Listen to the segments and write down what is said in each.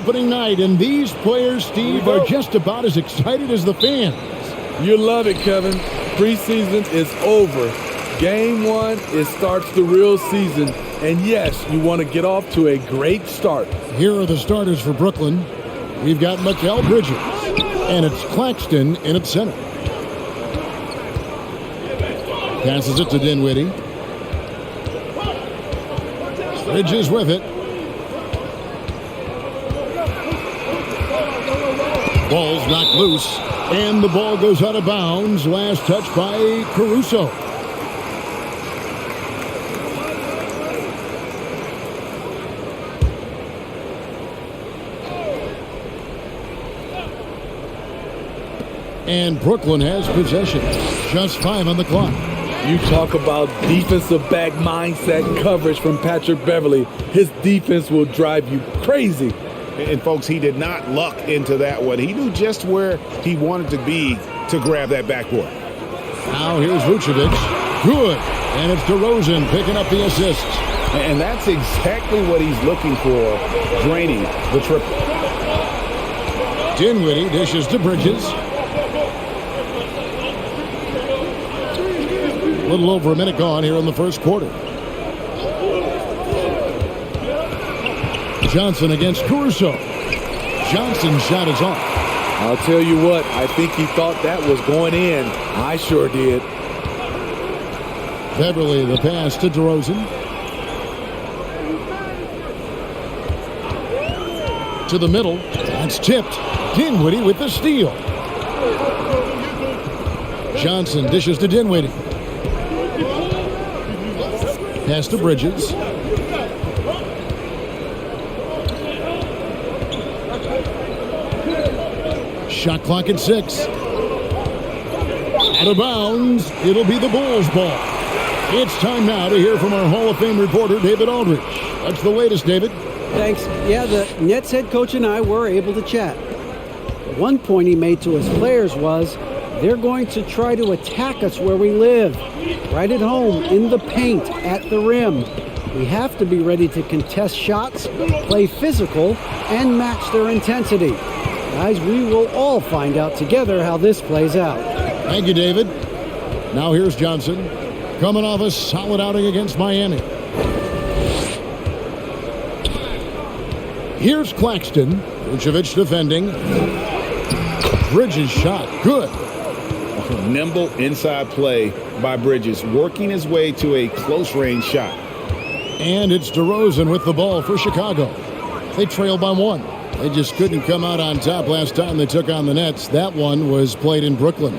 opening night, and these players, Steve, are just about as excited as the fans. You love it, Kevin. Preseason is over. Game 1, it starts the real season. And yes, you want to get off to a great start. Here are the starters for Brooklyn. We've got Mikal Bridges, and it's Claxton in at center. Passes it to Dinwiddie. Bridges with it. Ball's knocked loose, and the ball goes out of bounds. Last touch by Caruso. And Brooklyn has possession. Just 5 on the clock. You talk about defensive back mindset coverage from Patrick Beverley. His defense will drive you crazy. And, folks, he did not luck into that one. He knew just where he wanted to be to grab that backboard. Now here's Vucevic. Good. And it's DeRozan picking up the assist. And that's exactly what he's looking for, draining the triple. Dinwiddie dishes to Bridges. A little over a minute gone here in the first quarter. Johnson against Caruso. Johnson's shot is off. I'll tell you what, I think he thought that was going in. I sure did. Beverley, the pass to DeRozan. To the middle. That's tipped. Dinwiddie with the steal. Johnson dishes to Dinwiddie. Pass to Bridges. Shot clock at 6. Out of bounds. It'll be the Bulls' ball. It's time now to hear from our Hall of Fame reporter, David Aldridge. What's the latest, David? Thanks. Yeah, the Nets head coach and I were able to chat. One point he made to his players was, they're going to try to attack us where we live. Right at home, in the paint, at the rim. We have to be ready to contest shots, play physical, and match their intensity. Guys, we will all find out together how this plays out. Thank you, David. Now here's Johnson, coming off a solid outing against Miami. Here's Claxton. Vucevic defending. Bridges shot. Good. Nimble inside play by Bridges, working his way to a close-range shot. And it's DeRozan with the ball for Chicago. They trail by 1. They just couldn't come out on top last time they took on the Nets. That one was played in Brooklyn.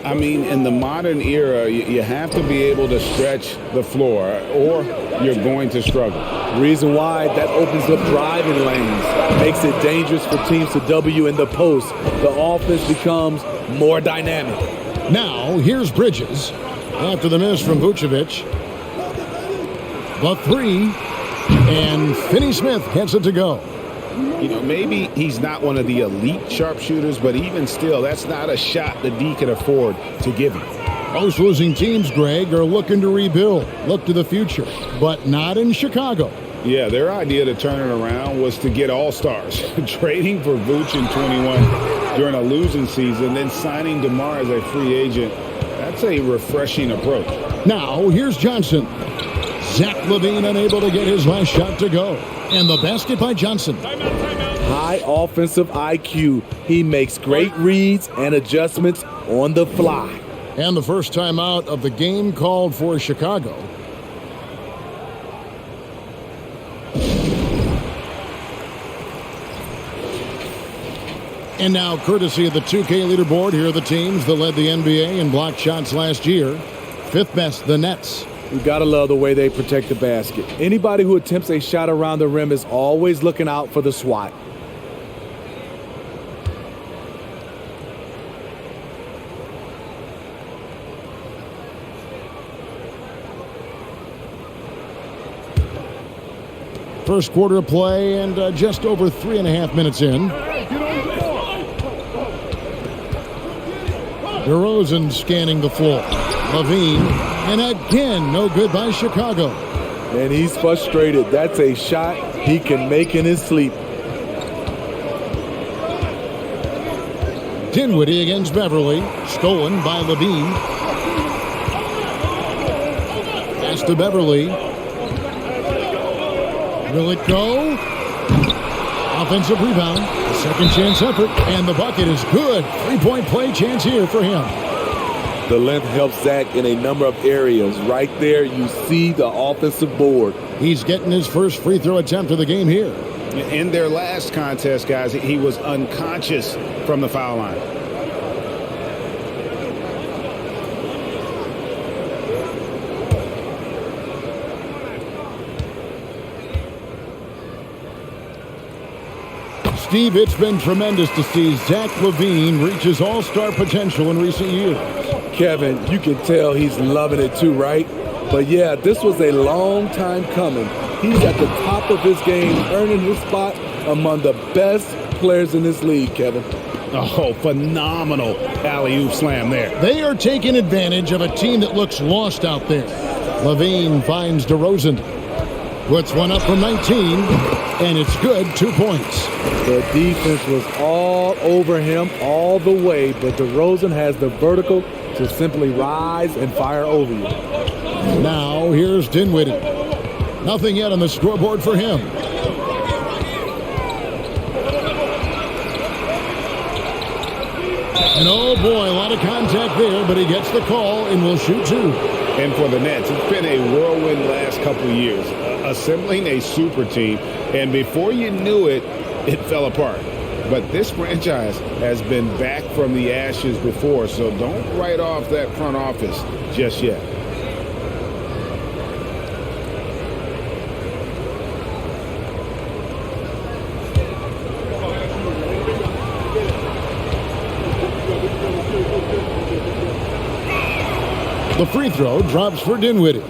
I mean, in the modern era, you have to be able to stretch the floor, or you're going to struggle. Reason why, that opens up driving lanes, makes it dangerous for teams to W in the post. The offense becomes more dynamic. Now, here's Bridges. After the miss from Vucevic. The 3. And Finney-Smith gets it to go. You know, maybe he's not one of the elite sharpshooters, but even still, that's not a shot the D can afford to give him. Most losing teams, Greg, are looking to rebuild, look to the future, but not in Chicago. Yeah, their idea to turn it around was to get all-stars. Trading for Vooch in 21 during a losing season, then signing DeMar as a free agent, that's a refreshing approach. Now, here's Johnson. Zach LaVine unable to get his last shot to go. And the basket by Johnson. High offensive IQ. He makes great reads and adjustments on the fly. And the first time out of the game called for Chicago. And now, courtesy of the 2K leaderboard, here are the teams that led the NBA in blocked shots last year. 5th best, the Nets. You gotta love the way they protect the basket. Anybody who attempts a shot around the rim is always looking out for the swat. First quarter of play and just over 3.5 minutes in. DeRozan scanning the floor. LaVine, and again, no good by Chicago. And he's frustrated. That's a shot he can make in his sleep. Dinwiddie against Beverley. Stolen by Levine. Pass to Beverley. Will it go? Offensive rebound. Second chance effort. And the bucket is good. Three-point play chance here for him. The length helps Zach in a number of areas. Right there, you see the offensive board. He's getting his first free throw attempt of the game here. In their last contest, guys, he was unconscious from the foul line. Steve, it's been tremendous to see Zach LaVine reach his all-star potential in recent years. Kevin, you can tell he's loving it too, right? But yeah, this was a long time coming. He's at the top of his game, earning his spot among the best players in this league, Kevin. Oh, phenomenal alley-oop slam there. They are taking advantage of a team that looks lost out there. LaVine finds DeRozan. Puts one up from 19, and it's good, 2 points. The defense was all over him all the way, but DeRozan has the vertical to simply rise and fire over you. Now, here's Dinwiddie. Nothing yet on the scoreboard for him. And oh boy, a lot of contact there, but he gets the call and will shoot two. And for the Nets, it's been a whirlwind last couple of years, assembling a super team, and before you knew it, it fell apart. But this franchise has been back from the ashes before, so don't write off that front office just yet. The free throw drops for Dinwiddie.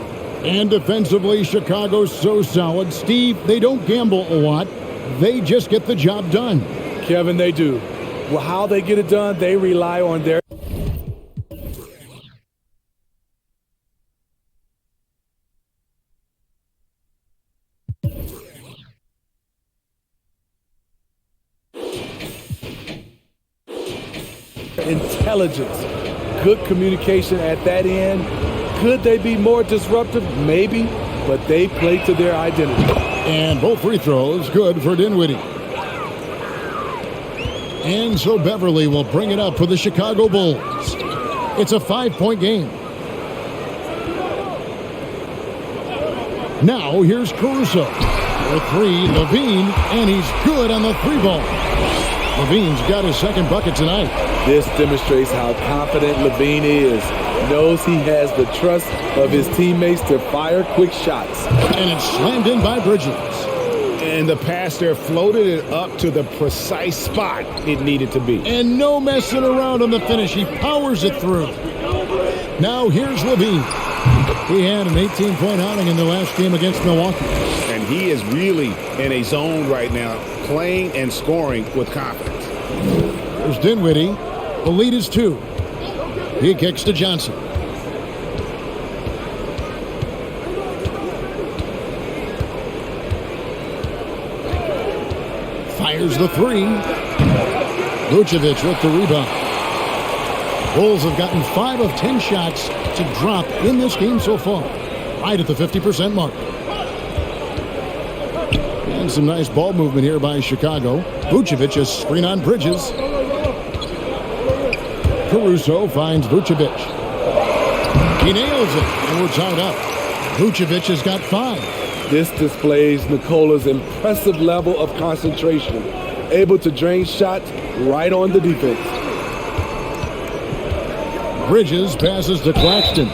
And defensively, Chicago's so solid. Steve, they don't gamble a lot. They just get the job done. Kevin, they do. Well, how they get it done, they rely on their intelligence. Good communication at that end. Could they be more disruptive? Maybe, but they play to their identity. And both free throws good for Dinwiddie. And so Beverley will bring it up for the Chicago Bulls. It's a 5-point game. Now here's Caruso. For three, Levine, and he's good on the three ball. Levine's got his second bucket tonight. This demonstrates how confident Levine is. Knows he has the trust of his teammates to fire quick shots. And it's slammed in by Bridges. And the pass there floated it up to the precise spot it needed to be. And no messing around on the finish. He powers it through. Now here's Levine. He had an 18-point outing in the last game against Milwaukee. And he is really in a zone right now, playing and scoring with confidence. There's Dinwiddie. The lead is 2. He kicks to Johnson. Fires the three. Vucevic with the rebound. Bulls have gotten 5 of 10 shots to drop in this game so far. Right at the 50% mark. And some nice ball movement here by Chicago. Vucevic a screen on Bridges. Caruso finds Vucevic. He nails it, and we're tied up. Vucevic has got 5. This displays Nikola's impressive level of concentration, able to drain shots right on the defense. Bridges passes to Claxton.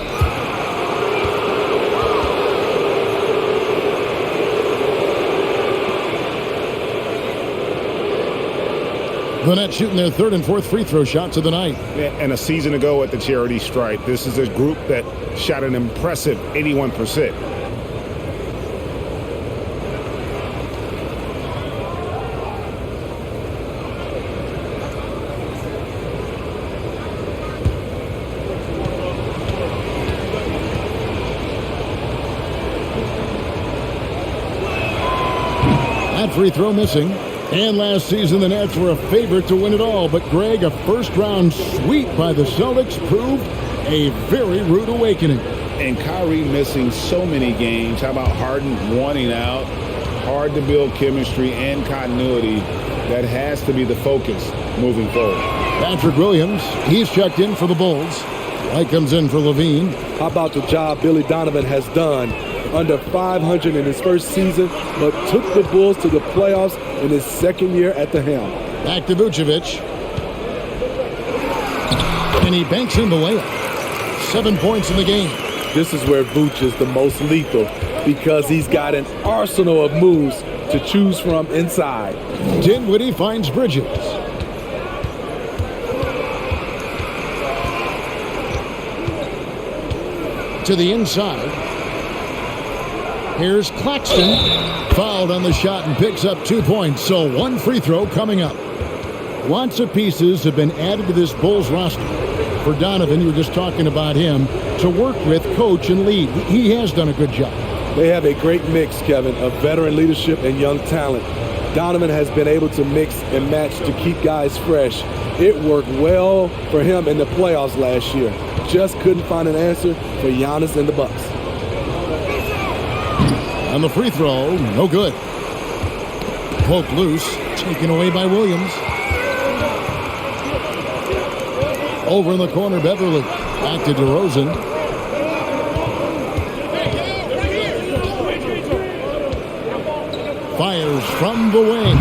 The Nets shooting their 3rd and 4th free throw shots of the night. And a season ago at the charity stripe, this is a group that shot an impressive 81%. That free throw missing. And last season, the Nets were a favorite to win it all. But, Greg, a first-round sweep by the Celtics proved a very rude awakening. And Kyrie missing so many games. How about Harden wanting out? Hard to build chemistry and continuity. That has to be the focus moving forward. Patrick Williams, he's checked in for the Bulls. White comes in for Levine. How about the job Billy Donovan has done? Under 500 in his first season, but took the Bulls to the playoffs in his second year at the helm. Back to Vucevic. And he banks in the layup. 7 points in the game. This is where Vooch is the most lethal because he's got an arsenal of moves to choose from inside. Dinwiddie finds Bridges. To the inside. Here's Claxton. Fouled on the shot and picks up 2 points. So 1 free throw coming up. Lots of pieces have been added to this Bulls roster. For Donovan, you were just talking about him, to work with, coach, and lead. He has done a good job. They have a great mix, Kevin, of veteran leadership and young talent. Donovan has been able to mix and match to keep guys fresh. It worked well for him in the playoffs last year. Just couldn't find an answer for Giannis and the Bucks. On the free throw, no good. Poke loose, taken away by Williams. Over in the corner, Beverley. Back to DeRozan. Fires from the wing.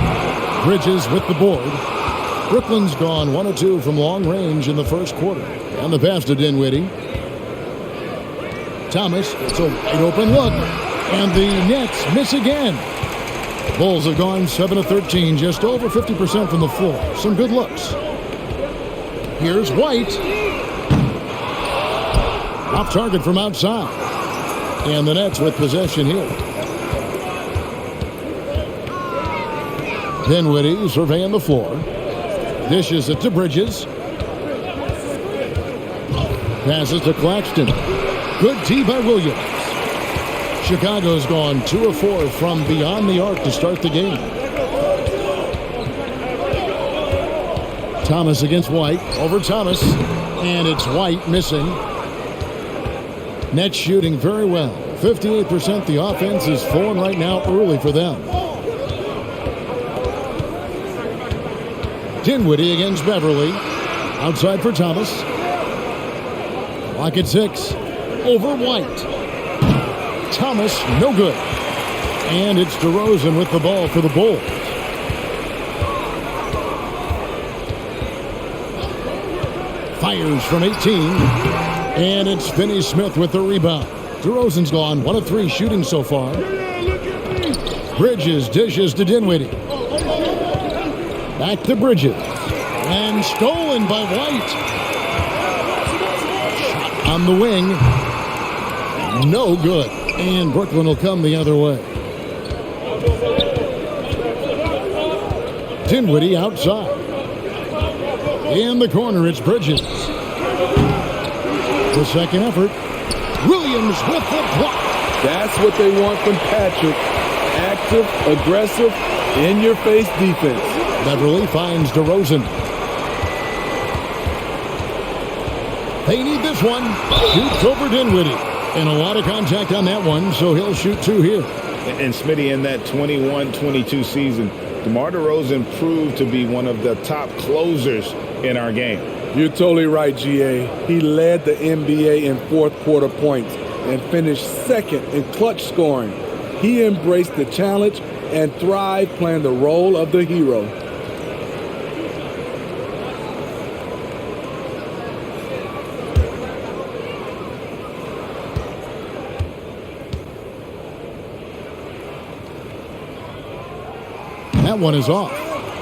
Bridges with the board. Brooklyn's gone 1 of 2 from long range in the first quarter. And the pass to Dinwiddie. Thomas, it's a wide open look. And the Nets miss again. Bulls have gone 7 of 13, just over 50% from the floor. Some good looks. Here's White. Off target from outside. And the Nets with possession here. Dinwiddie surveying the floor. Dishes it to Bridges. Passes to Claxton. Good tee by Williams. Chicago's gone 2 of 4 from beyond the arc to start the game. Thomas against White. Over Thomas. And it's White missing. Nets shooting very well. 58%. The offense is flowing right now early for them. Dinwiddie against Beverley. Outside for Thomas. Clock at 6. Over White. Thomas, no good. And it's DeRozan with the ball for the Bulls. Fires from 18. And it's Finney-Smith with the rebound. DeRozan's gone 1 of 3 shooting so far. Bridges dishes to Dinwiddie. Back to Bridges. And stolen by White. Shot on the wing. No good. And Brooklyn will come the other way. Dinwiddie outside. In the corner, it's Bridges. The second effort. Williams with the block. That's what they want from Patrick. Active, aggressive, in-your-face defense. Beverley finds DeRozan. They need this one. Shoots over Dinwiddie. And a lot of contact on that one, so he'll shoot 2 here. And Smitty, in that 21-22 season, DeMar DeRozan proved to be one of the top closers in our game. You're totally right, GA. He led the NBA in fourth quarter points and finished second in clutch scoring. He embraced the challenge and thrived playing the role of the hero. That one is off.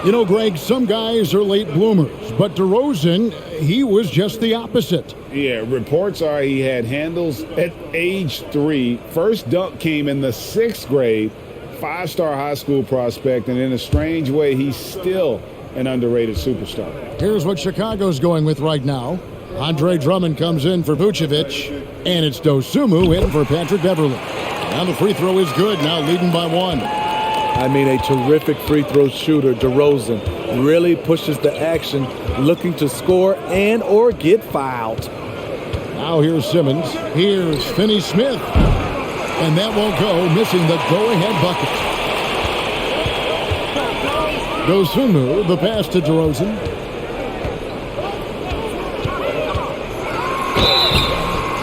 You know, Greg, some guys are late bloomers, but DeRozan, he was just the opposite. Yeah, reports are he had handles at age 3. First dunk came in the 6th grade. 5-star high school prospect, and in a strange way, he's still an underrated superstar. Here's what Chicago's going with right now. Andre Drummond comes in for Vucevic, and it's Dosunmu in for Patrick Beverley. Now the free throw is good, now leading by 1. I mean, a terrific free throw shooter. DeRozan really pushes the action, looking to score and or get fouled. Now here's Simmons. Here's Finney-Smith. And that won't go, missing the go-ahead bucket. Dosunmu, the pass to DeRozan.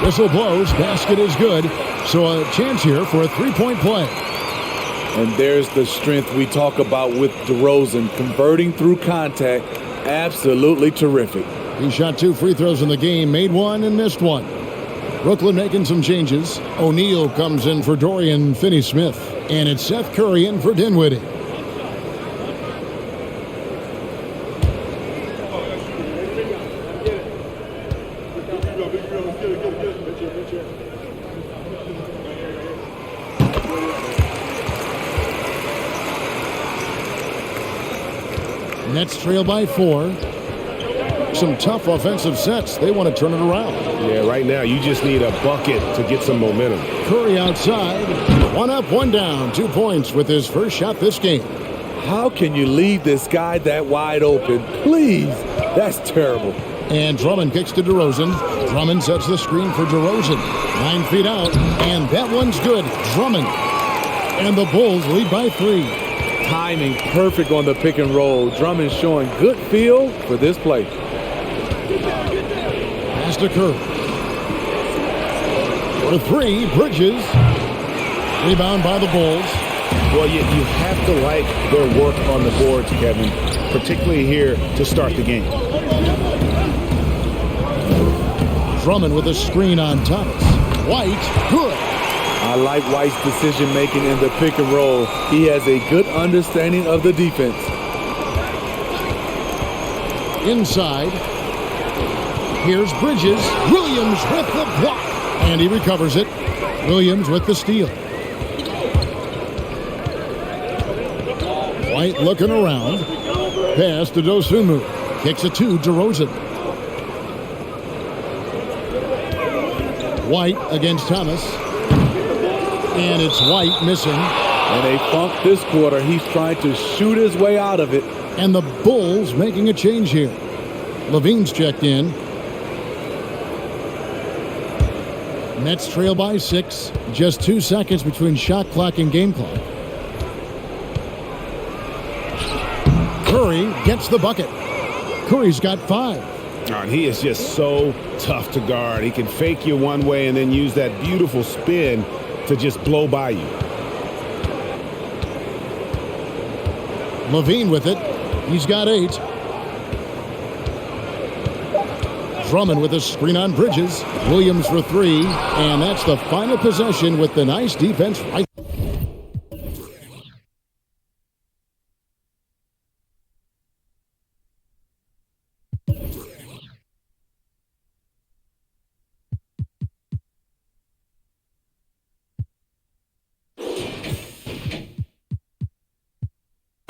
Whistle blows, basket is good. So a chance here for a three-point play. And there's the strength we talk about with DeRozan, converting through contact. Absolutely terrific. He shot 2 free throws in the game, made 1 and missed 1. Brooklyn making some changes. O'Neal comes in for Dorian Finney-Smith. And it's Seth Curry in for Dinwiddie. Nets trail by 4. Some tough offensive sets. They want to turn it around. Yeah, right now you just need a bucket to get some momentum. Curry outside. 1 up, 1 down. 2 points with his first shot this game. How can you leave this guy that wide open? Please. That's terrible. And Drummond kicks to DeRozan. Drummond sets the screen for DeRozan. 9 feet out. And that one's good. Drummond. And the Bulls lead by 3. Timing perfect on the pick and roll. Drummond showing good feel for this play. Pass to Curry. For 3, Bridges. Rebound by the Bulls. Well, you have to like their work on the boards, Kevin, particularly here to start the game. Drummond with a screen on Thomas. White, good. I like White's decision-making in the pick and roll. He has a good understanding of the defense. Inside. Here's Bridges. Williams with the block. And he recovers it. Williams with the steal. White looking around. Pass to Dosunmu. Kicks it to DeRozan. White against Thomas. And it's White missing. And a funk this quarter. He's trying to shoot his way out of it. And the Bulls making a change here. Levine's checked in. Nets trail by 6. Just 2 seconds between shot clock and game clock. Curry gets the bucket. Curry's got 5. And he is just so tough to guard. He can fake you one way and then use that beautiful spin to just blow by you. Levine with it. He's got 8. Drummond with a screen on Bridges. Williams for 3. And that's the final possession with the nice defense right.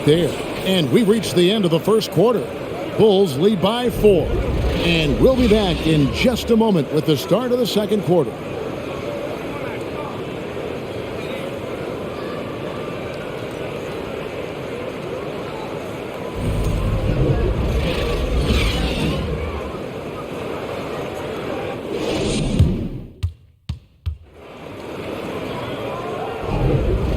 There. And we reach the end of the first quarter. Bulls lead by 4. And we'll be back in just a moment with the start of the second quarter.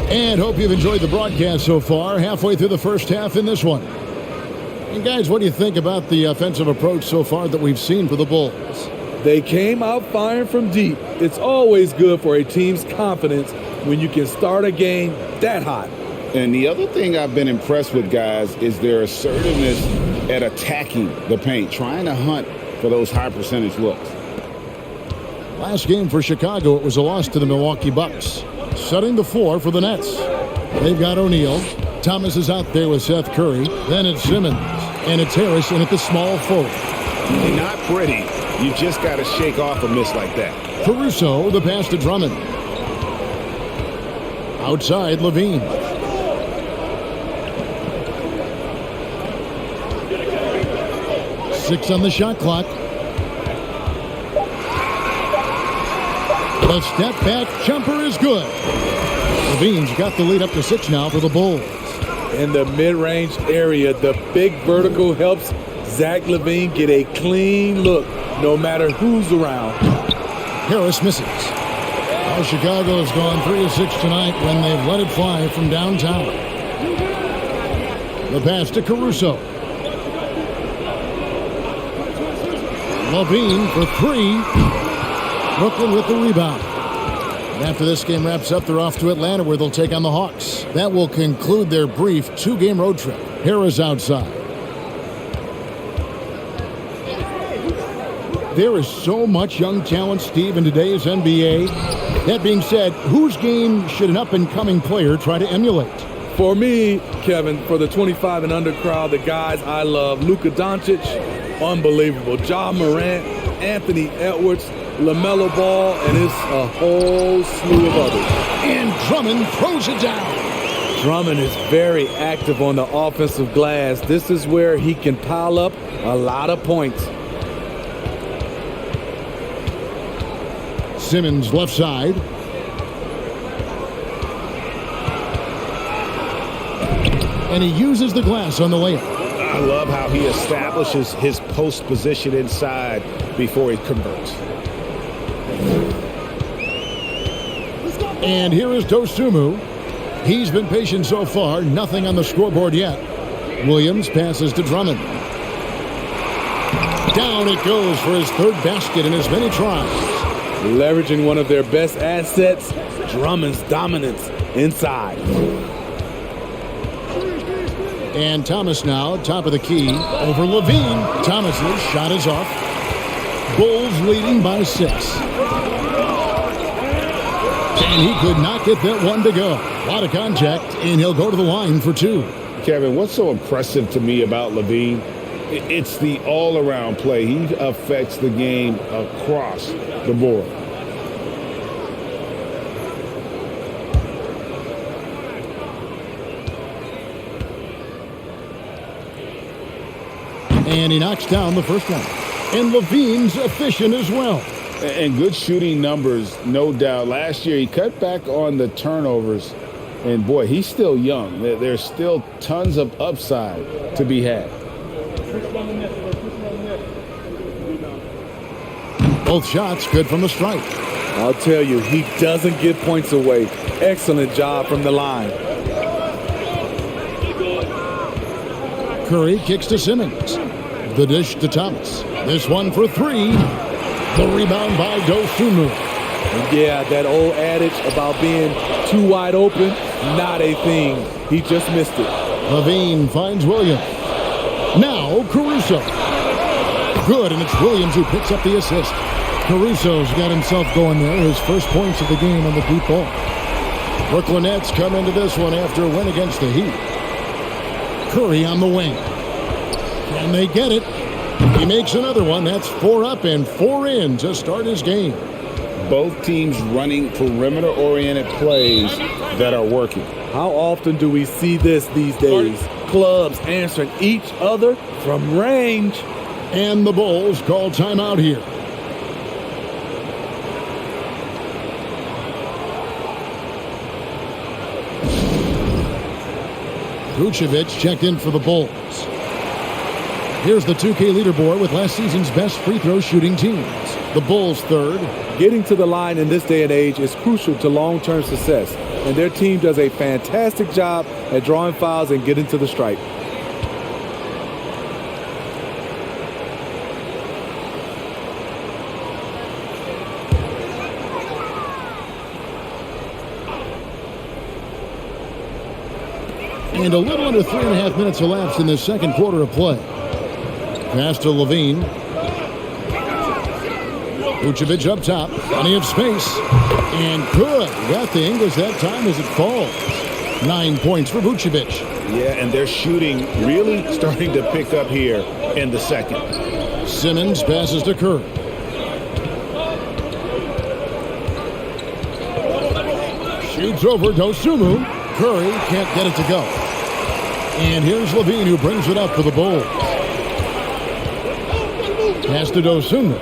And hope you've enjoyed the broadcast so far. Halfway through the first half in this one. And guys, what do you think about the offensive approach so far that we've seen for the Bulls? They came out firing from deep. It's always good for a team's confidence when you can start a game that hot. And the other thing I've been impressed with, guys, is their assertiveness at attacking the paint, trying to hunt for those high percentage looks. Last game for Chicago, it was a loss to the Milwaukee Bucks. Setting the floor for the Nets. They've got O'Neal. Thomas is out there with Seth Curry. Then it's Simmons. And it's Harris in at the small forward. Not pretty. You just got to shake off a miss like that. Caruso, the pass to Drummond. Outside, Levine. Six on the shot clock. The step back jumper is good. Levine's got the lead up to 6 now for the Bulls. in the mid-range area. The big vertical helps Zach LaVine get a clean look no matter who's around. Harris misses. Well, Chicago has gone 3 of 6 tonight when they've let it fly from downtown. The pass to Caruso. LaVine for 3. Brooklyn with the rebound. And after this game wraps up, they're off to Atlanta where they'll take on the Hawks. That will conclude their brief 2-game road trip. Harris outside. There is so much young talent, Steve, in today's NBA. That being said, whose game should an up-and-coming player try to emulate? For me, Kevin, for the 25 and under crowd, the guys I love, Luka Doncic, unbelievable. Ja Morant, Anthony Edwards, LaMelo Ball, and it's a whole slew of others. And Drummond throws it down. Drummond is very active on the offensive glass. This is where he can pile up a lot of points. Simmons left side. And he uses the glass on the layup. I love how he establishes his post position inside before he converts. And here is Dosunmu. He's been patient so far. Nothing on the scoreboard yet. Williams passes to Drummond. Down it goes for his 3rd basket in as many tries. Leveraging one of their best assets, Drummond's dominance inside. And Thomas now, top of the key, over LaVine. Thomas's shot is off. Bulls leading by 6. And he could not get that one to go. A lot of contact, and he'll go to the line for 2. Kevin, what's so impressive to me about LaVine? It's the all-around play. He affects the game across the board. And he knocks down the first one. And LaVine's efficient as well. And good shooting numbers, no doubt. Last year, he cut back on the turnovers. And, boy, he's still young. There's still tons of upside to be had. Both shots good from the stripe. I'll tell you, he doesn't give points away. Excellent job from the line. Curry kicks to Simmons. The dish to Thomas. This one for 3. The rebound by Dosunmu. Yeah, that old adage about being too wide open, not a thing. He just missed it. LaVine finds Williams. Now Caruso. Good, and it's Williams who picks up the assist. Caruso's got himself going there. His first points of the game on the deep ball. Brooklyn Nets come into this one after a win against the Heat. Curry on the wing. Can they get it? He makes another one. That's 4 up and 4 in to start his game. Both teams running perimeter-oriented plays that are working. How often do we see this these days? Clubs answering each other from range. And the Bulls call timeout here. Vucevic checked in for the Bulls. Here's the 2K leaderboard with last season's best free throw shooting teams. The Bulls 3rd. Getting to the line in this day and age is crucial to long-term success, and their team does a fantastic job at drawing fouls and getting to the stripe. And a little under 3.5 minutes elapsed in the second quarter of play. Pass to LaVine. Vucevic up top. Plenty of space. And good. Got the English that time as it falls. 9 points for Vucevic. Yeah, and their shooting really starting to pick up here in the second. Simmons passes to Curry. Shoots over Dosunmu. Curry can't get it to go. And here's LaVine who brings it up for the Bulls. Pass to Dosunmu.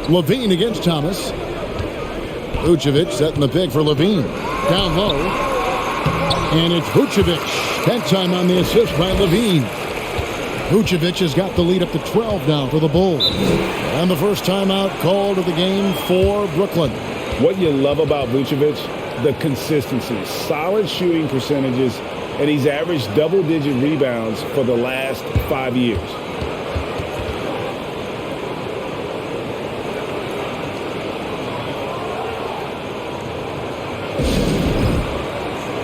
LaVine against Thomas. Vucevic setting the pick for LaVine. Down low. And it's Vucevic. That time on the assist by Levine. Vucevic has got the lead up to 12 now for the Bulls. And the first timeout called of the game for Brooklyn. What you love about Vucevic, the consistency. Solid shooting percentages, and he's averaged double-digit rebounds for the last 5 years.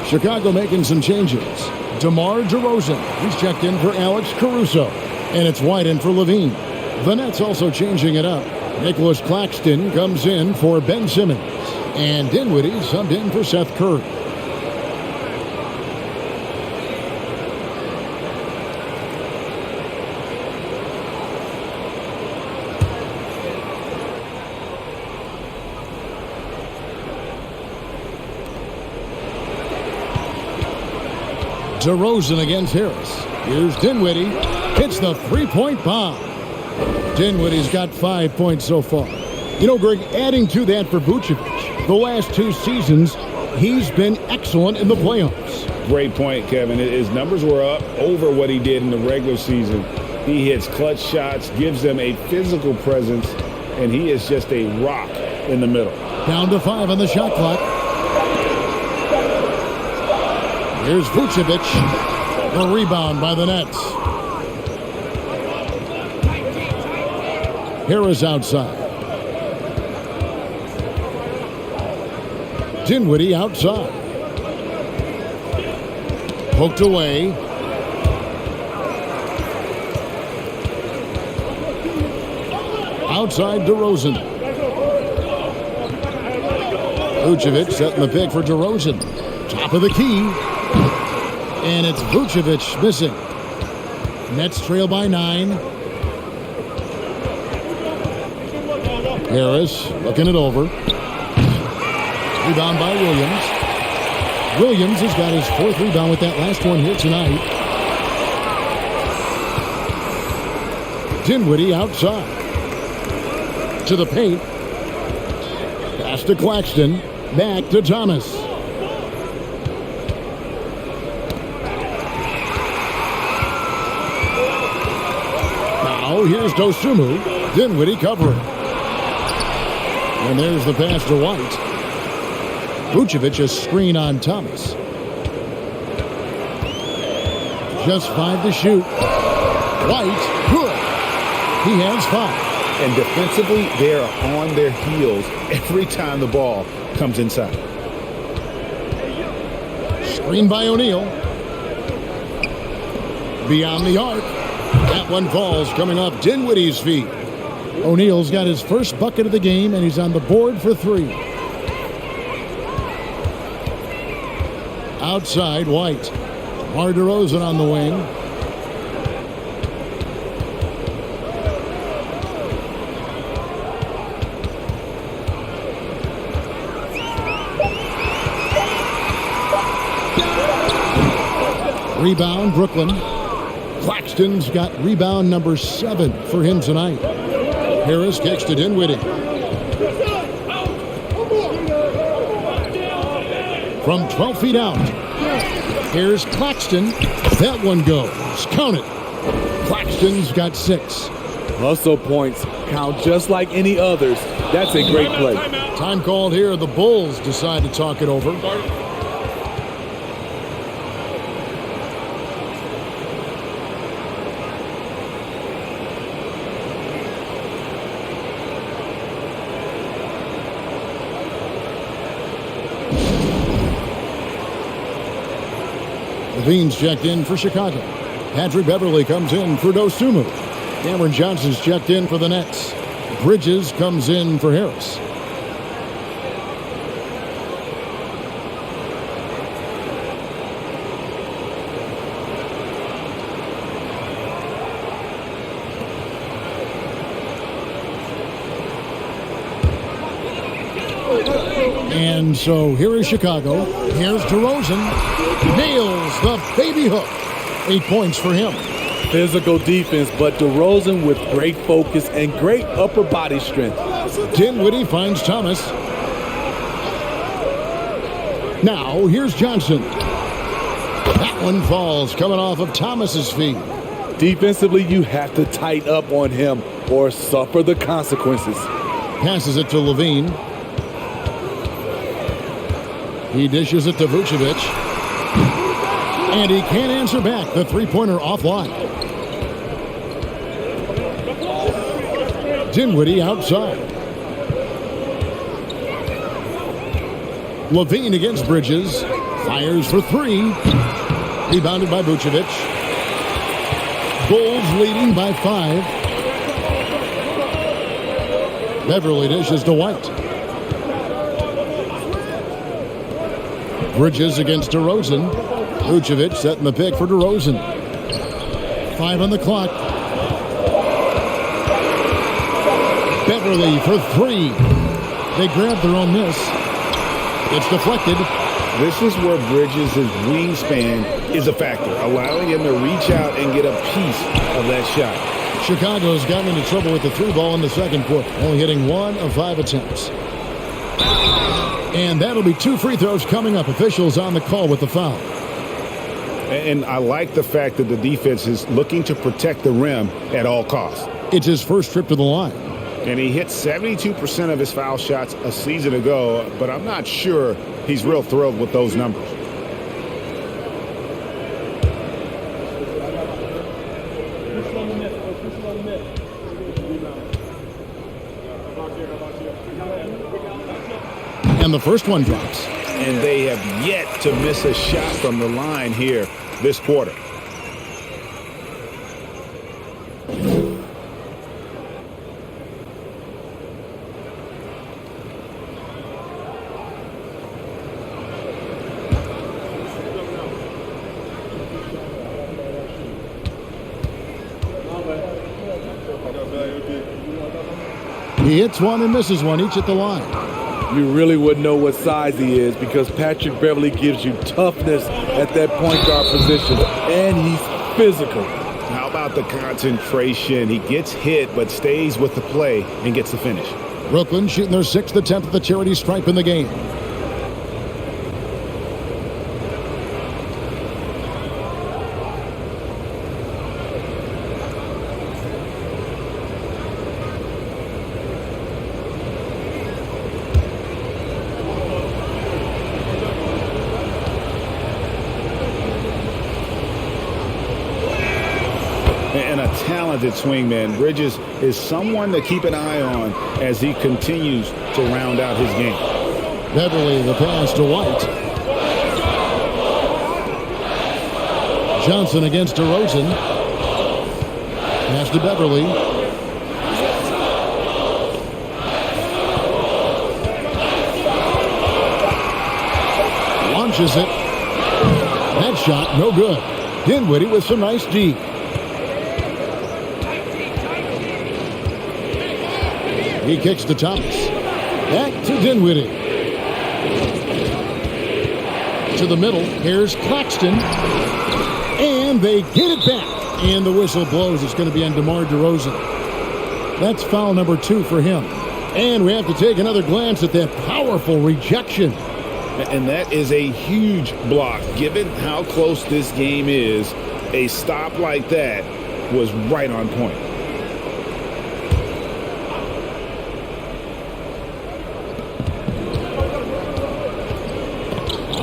Chicago making some changes. DeMar DeRozan, he's checked in for Alex Caruso. And it's White in for Levine. The Nets also changing it up. Nicholas Claxton comes in for Ben Simmons. And Dinwiddie subbed in for Seth Curry. DeRozan against Harris. Here's Dinwiddie. Hits the three-point bomb. Dinwiddie's got 5 points so far. You know, Greg, adding to that for Vucevic, the last 2 seasons, he's been excellent in the playoffs. Great point, Kevin. His numbers were up over what he did in the regular season. He hits clutch shots, gives them a physical presence, and he is just a rock in the middle. Down to 5 on the shot clock. Here's Vucevic. The rebound by the Nets. Harris outside. Dinwiddie outside. Poked away. Outside DeRozan. Vucevic setting the pick for DeRozan. Top of the key. And it's Vucevic missing. Nets trail by 9. Harris looking it over. Rebound by Williams. Williams has got his 4th rebound with that last one here tonight. Dinwiddie outside. To the paint. Pass to Claxton. Back to Thomas. Now here's Dosunmu. Dinwiddie covering. And there's the pass to White. Vucevic a screen on Thomas. Just 5 to shoot. White, good. He has 5. And defensively, they are on their heels every time the ball comes inside. Screen by O'Neal. Beyond the arc. That one falls coming off Dinwiddie's feet. O'Neal's got his first bucket of the game, and he's on the board for 3. Outside, White. DeMar DeRozan on the wing. Rebound, Brooklyn. Claxton's got rebound number 7 for him tonight. Harris kicks to Dinwiddie. From 12 feet out. Here's Claxton. That one goes. Count it. Claxton's got 6. Hustle points count just like any others. That's a great play. Time called here. The Bulls decide to talk it over. Levine's checked in for Chicago. Patrick Beverley comes in for Dosunmu. Cameron Johnson's checked in for the Nets. Bridges comes in for Harris. And so here is Chicago. Here's DeRozan. Nails the baby hook. 8 points for him. Physical defense, but DeRozan with great focus and great upper body strength. Dinwiddie finds Thomas. Now, here's Johnson. That one falls coming off of Thomas's feet. Defensively, you have to tighten up on him or suffer the consequences. Passes it to Levine. He dishes it to Vucevic. And he can't answer back. The three-pointer offline. Dinwiddie outside. Levine against Bridges. Fires for three. Rebounded by Vucevic. Bulls leading by 5. Beverley dishes to White. Bridges against DeRozan. Vucevic setting the pick for DeRozan. 5 on the clock. Beverley for 3. They grab their own miss. It's deflected. This is where Bridges' wingspan is a factor, allowing him to reach out and get a piece of that shot. Chicago's gotten into trouble with the 3 ball in the second quarter, only hitting 1 of 5 attempts. And that'll be 2 free throws coming up. Officials on the call with the foul. And I like the fact that the defense is looking to protect the rim at all costs. It's his first trip to the line. And he hit 72% of his foul shots a season ago, but I'm not sure he's real thrilled with those numbers. And the first one drops. And they have yet to miss a shot from the line here this quarter. He hits one and misses one, each at the line. You really wouldn't know what size he is because Patrick Beverley gives you toughness at that point guard position, and he's physical. How about the concentration? He gets hit but stays with the play and gets the finish. Brooklyn shooting their 6th attempt at the charity stripe in the game. And a talented swingman. Bridges is someone to keep an eye on as he continues to round out his game. Beverley, the pass to White. Johnson against DeRozan. Pass to Beverley. Launches it. That shot, no good. Dinwiddie with some nice D. He kicks to Thomas. Back to Dinwiddie. To the middle. Here's Claxton. And they get it back. And the whistle blows. It's going to be on DeMar DeRozan. That's foul number 2 for him. And we have to take another glance at that powerful rejection. And that is a huge block. Given how close this game is, a stop like that was right on point.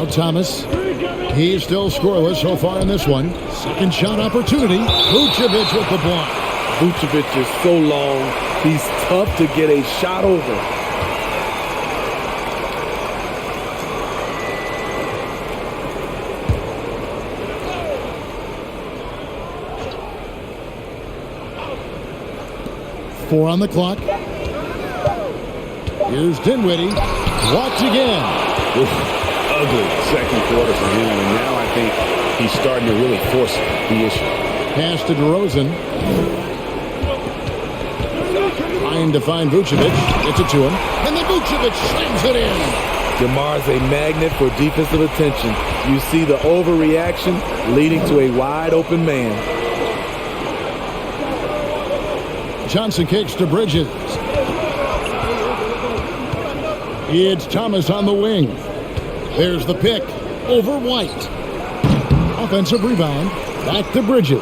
Thomas, he's still scoreless so far in this one. Second shot opportunity. Vucevic with the block. Vucevic is so long, he's tough to get a shot over. Four on the clock. Here's Dinwiddie. Walked again. Ugly second quarter for him, and now I think he's starting to really force the issue. Pass to DeRozan. Trying to find Vucevic. Gets it to him. And then Vucevic slams it in. DeMar's a magnet for defensive attention. You see the overreaction leading to a wide open man. Johnson kicks to Bridges. It's Thomas on the wing. There's the pick over White. Offensive rebound. Back to Bridges.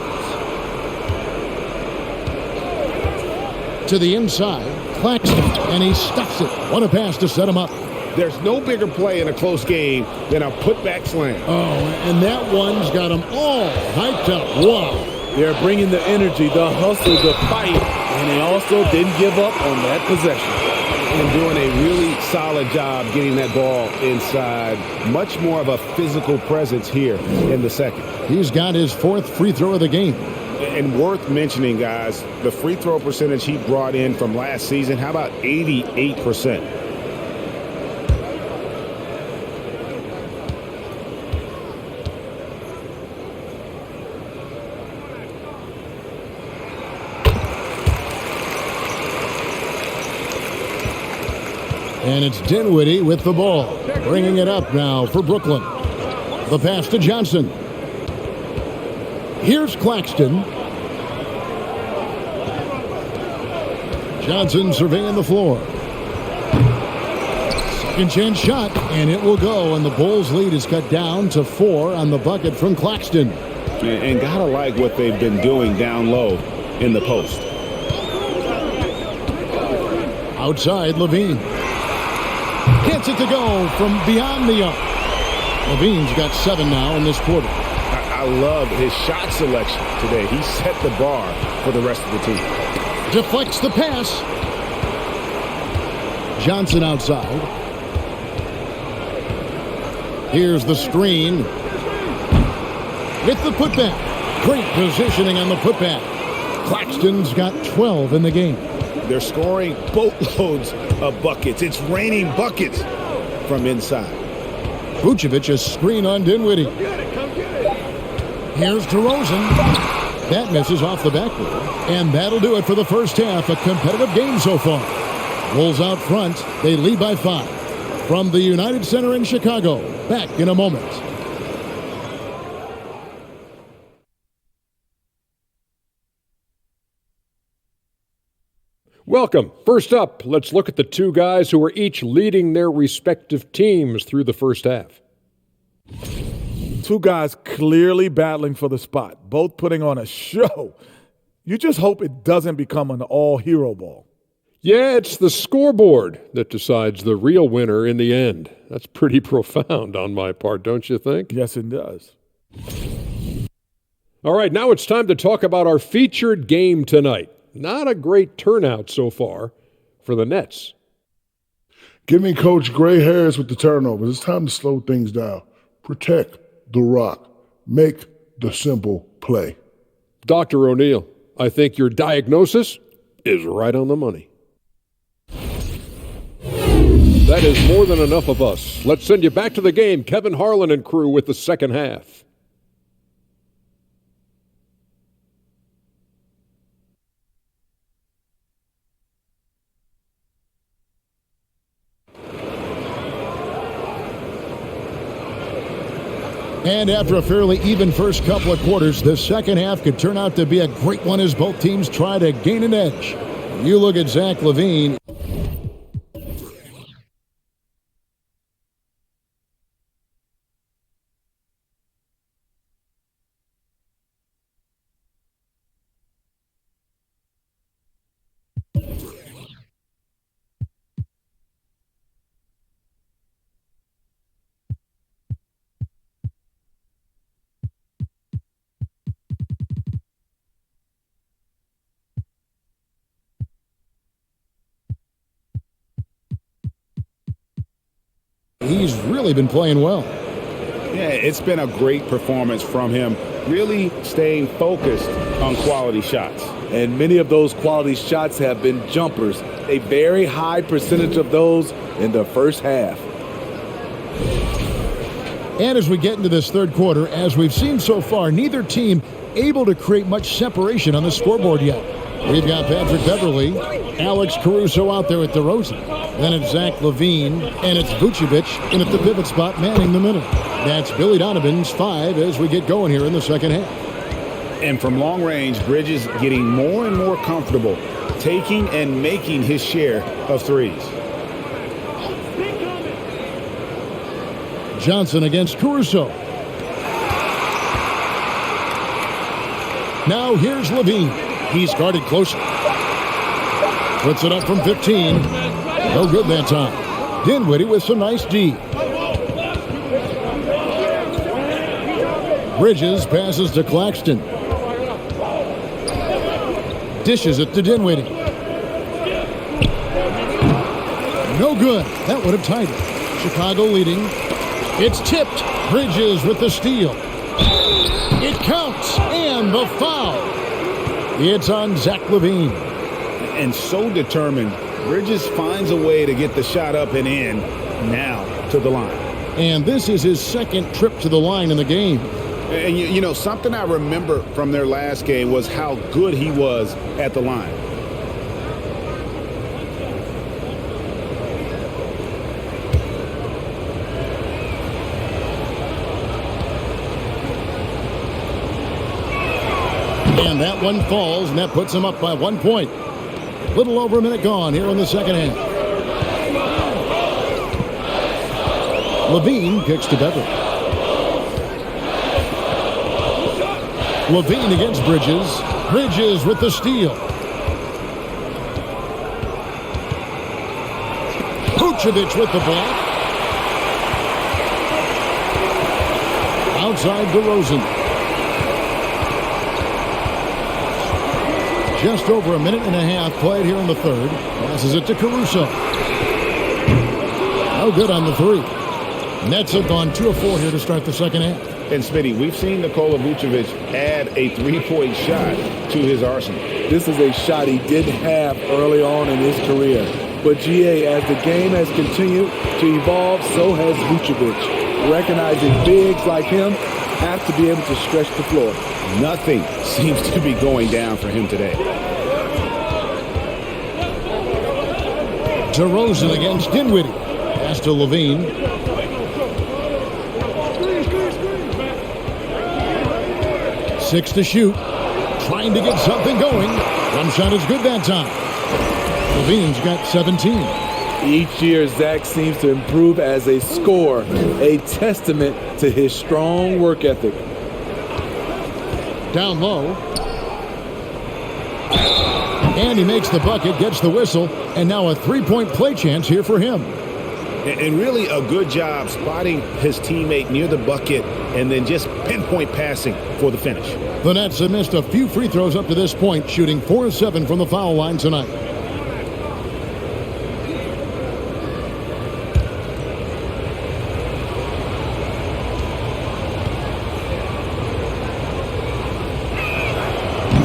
To the inside. Claxton. And he stuffs it. What a pass to set him up. There's no bigger play in a close game than a putback slam. Oh, and that one's got them all hyped up. Wow. They're bringing the energy, the hustle, the fight, and they also didn't give up on that possession. And doing a really solid job getting that ball inside. Much more of a physical presence here in the second. He's got his 4th free throw of the game. And worth mentioning, guys, the free throw percentage he brought in from last season, how about 88%? And it's Dinwiddie with the ball. Bringing it up now for Brooklyn. The pass to Johnson. Here's Claxton. Johnson surveying the floor. Second chance shot, and it will go. And the Bulls' lead is cut down to 4 on the bucket from Claxton. And gotta like what they've been doing down low in the post. Outside, Levine. Gets it to go from beyond the arc. Levine's got 7 now in this quarter. I love his shot selection today. He set the bar for the rest of the team. Deflects the pass. Johnson outside. Here's the screen. With the putback. Great positioning on the putback. Claxton's got 12 in the game. They're scoring boatloads of buckets. It's raining buckets from inside. Vucevic, a screen on Dinwiddie. Here's DeRozan. That misses off the backboard. And that'll do it for the first half. A competitive game so far. Wolves out front. They lead by 5. From the United Center in Chicago. Back in a moment. Welcome. First up, let's look at the two guys who are each leading their respective teams through the first half. Two guys clearly battling for the spot, both putting on a show. You just hope it doesn't become an all-hero ball. Yeah, it's the scoreboard that decides the real winner in the end. That's pretty profound on my part, don't you think? Yes, it does. All right, now it's time to talk about our featured game tonight. Not a great turnout so far for the Nets. Give me Coach gray hairs with the turnovers. It's time to slow things down. Protect the rock. Make the simple play. Dr. O'Neill, I think your diagnosis is right on the money. That is more than enough of us. Let's send you back to the game. Kevin Harlan and crew with the second half. And after a fairly even first couple of quarters, the second half could turn out to be a great one as both teams try to gain an edge. You look at Zach LaVine. He's really been playing well. Yeah, it's been a great performance from him, really staying focused on quality shots. And many of those quality shots have been jumpers, a very high percentage of those in the first half. And as we get into this third quarter, as we've seen so far, neither team able to create much separation on the scoreboard yet. We've got Patrick Beverley, Alex Caruso out there at DeRozan. Then it's Zach LaVine, and it's Vucevic in at the pivot spot manning the middle. That's Billy Donovan's 5 as we get going here in the second half. And from long range, Bridges getting more and more comfortable, taking and making his share of threes. Johnson against Caruso. Now here's Levine. He's guarded closely. Puts it up from 15. No good that time. Dinwiddie with some nice D. Bridges passes to Claxton. Dishes it to Dinwiddie. No good. That would have tied it. Chicago leading. It's tipped. Bridges with the steal. It counts. And the foul. It's on Zach LaVine. And so determined, Bridges finds a way to get the shot up and in now to the line. And this is his second trip to the line in the game. And you know, something I remember from their last game was how good he was at the line. And that one falls, and that puts him up by 1 point. Little over a minute gone here in the second half. Levine kicks to Beverley. Levine against Bridges. Bridges with the steal. Vucevic with the block. Outside DeRozan. Just over a minute and a half played here in the third. Passes it to Caruso. No good on the three. Nets have gone 2 of 4 here to start the second half. And Smitty, we've seen Nikola Vucevic add a three-point shot to his arsenal. This is a shot he didn't have early on in his career. But GA, as the game has continued to evolve, so has Vucevic. Recognizing bigs like him have to be able to stretch the floor. Nothing seems to be going down for him today. DeRozan against Dinwiddie. Pass to Levine. Six to shoot. Trying to get something going. One shot is good that time. Levine's got 17. Each year, Zach seems to improve as a scorer, a testament to his strong work ethic. Down low. And he makes the bucket, gets the whistle, and now a three-point play chance here for him. And really a good job spotting his teammate near the bucket and then just pinpoint passing for the finish. The Nets have missed a few free throws up to this point, shooting 4 of 7 from the foul line tonight.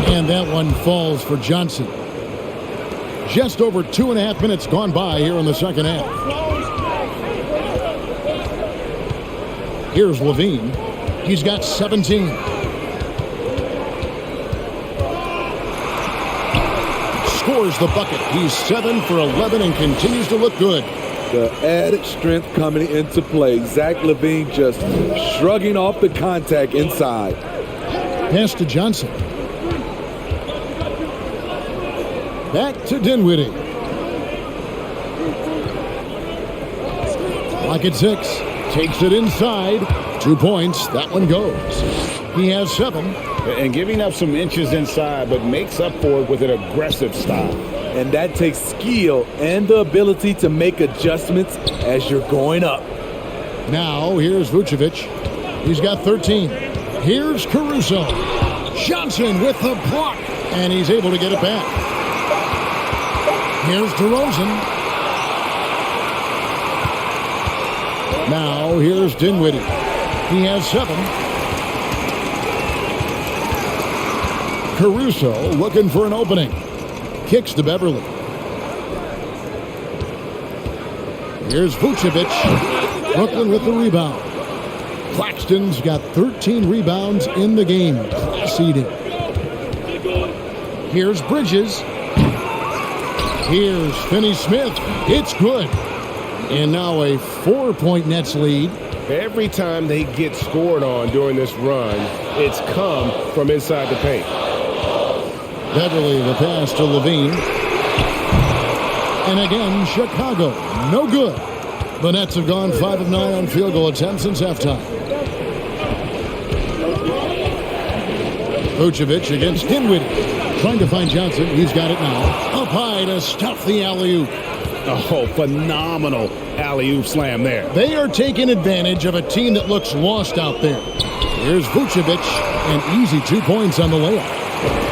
And that one falls for Johnson. Just over 2.5 minutes gone by here in the second half. Here's Levine. He's got 17. Scores the bucket. He's 7 for 11 and continues to look good. The added strength coming into play. Zach LaVine just shrugging off the contact inside. Pass to Johnson. Back to Dinwiddie. Clock at 6. Takes it inside. 2 points. That one goes. He has 7. And giving up some inches inside, but makes up for it with an aggressive style. And that takes skill and the ability to make adjustments as you're going up. Now, here's Vucevic. He's got 13. Here's Caruso. Johnson with the block. And he's able to get it back. Here's DeRozan. Now, here's Dinwiddie. He has 7. Caruso looking for an opening. Kicks to Beverley. Here's Vucevic. Brooklyn with the rebound. Claxton's got 13 rebounds in the game. Class eating. Here's Bridges. Here's Finney-Smith. It's good. And now a 4-point Nets lead. Every time they get scored on during this run, it's come from inside the paint. Beverley the pass to Levine. And again, Chicago. No good. The Nets have gone 5 of 9 on field goal attempts since halftime. Vucevic against Dinwiddie. Trying to find Johnson. He's got it now. Up high to stuff the alley-oop. Oh, phenomenal alley-oop slam there. They are taking advantage of a team that looks lost out there. Here's Vucevic, an easy 2 points on the layup.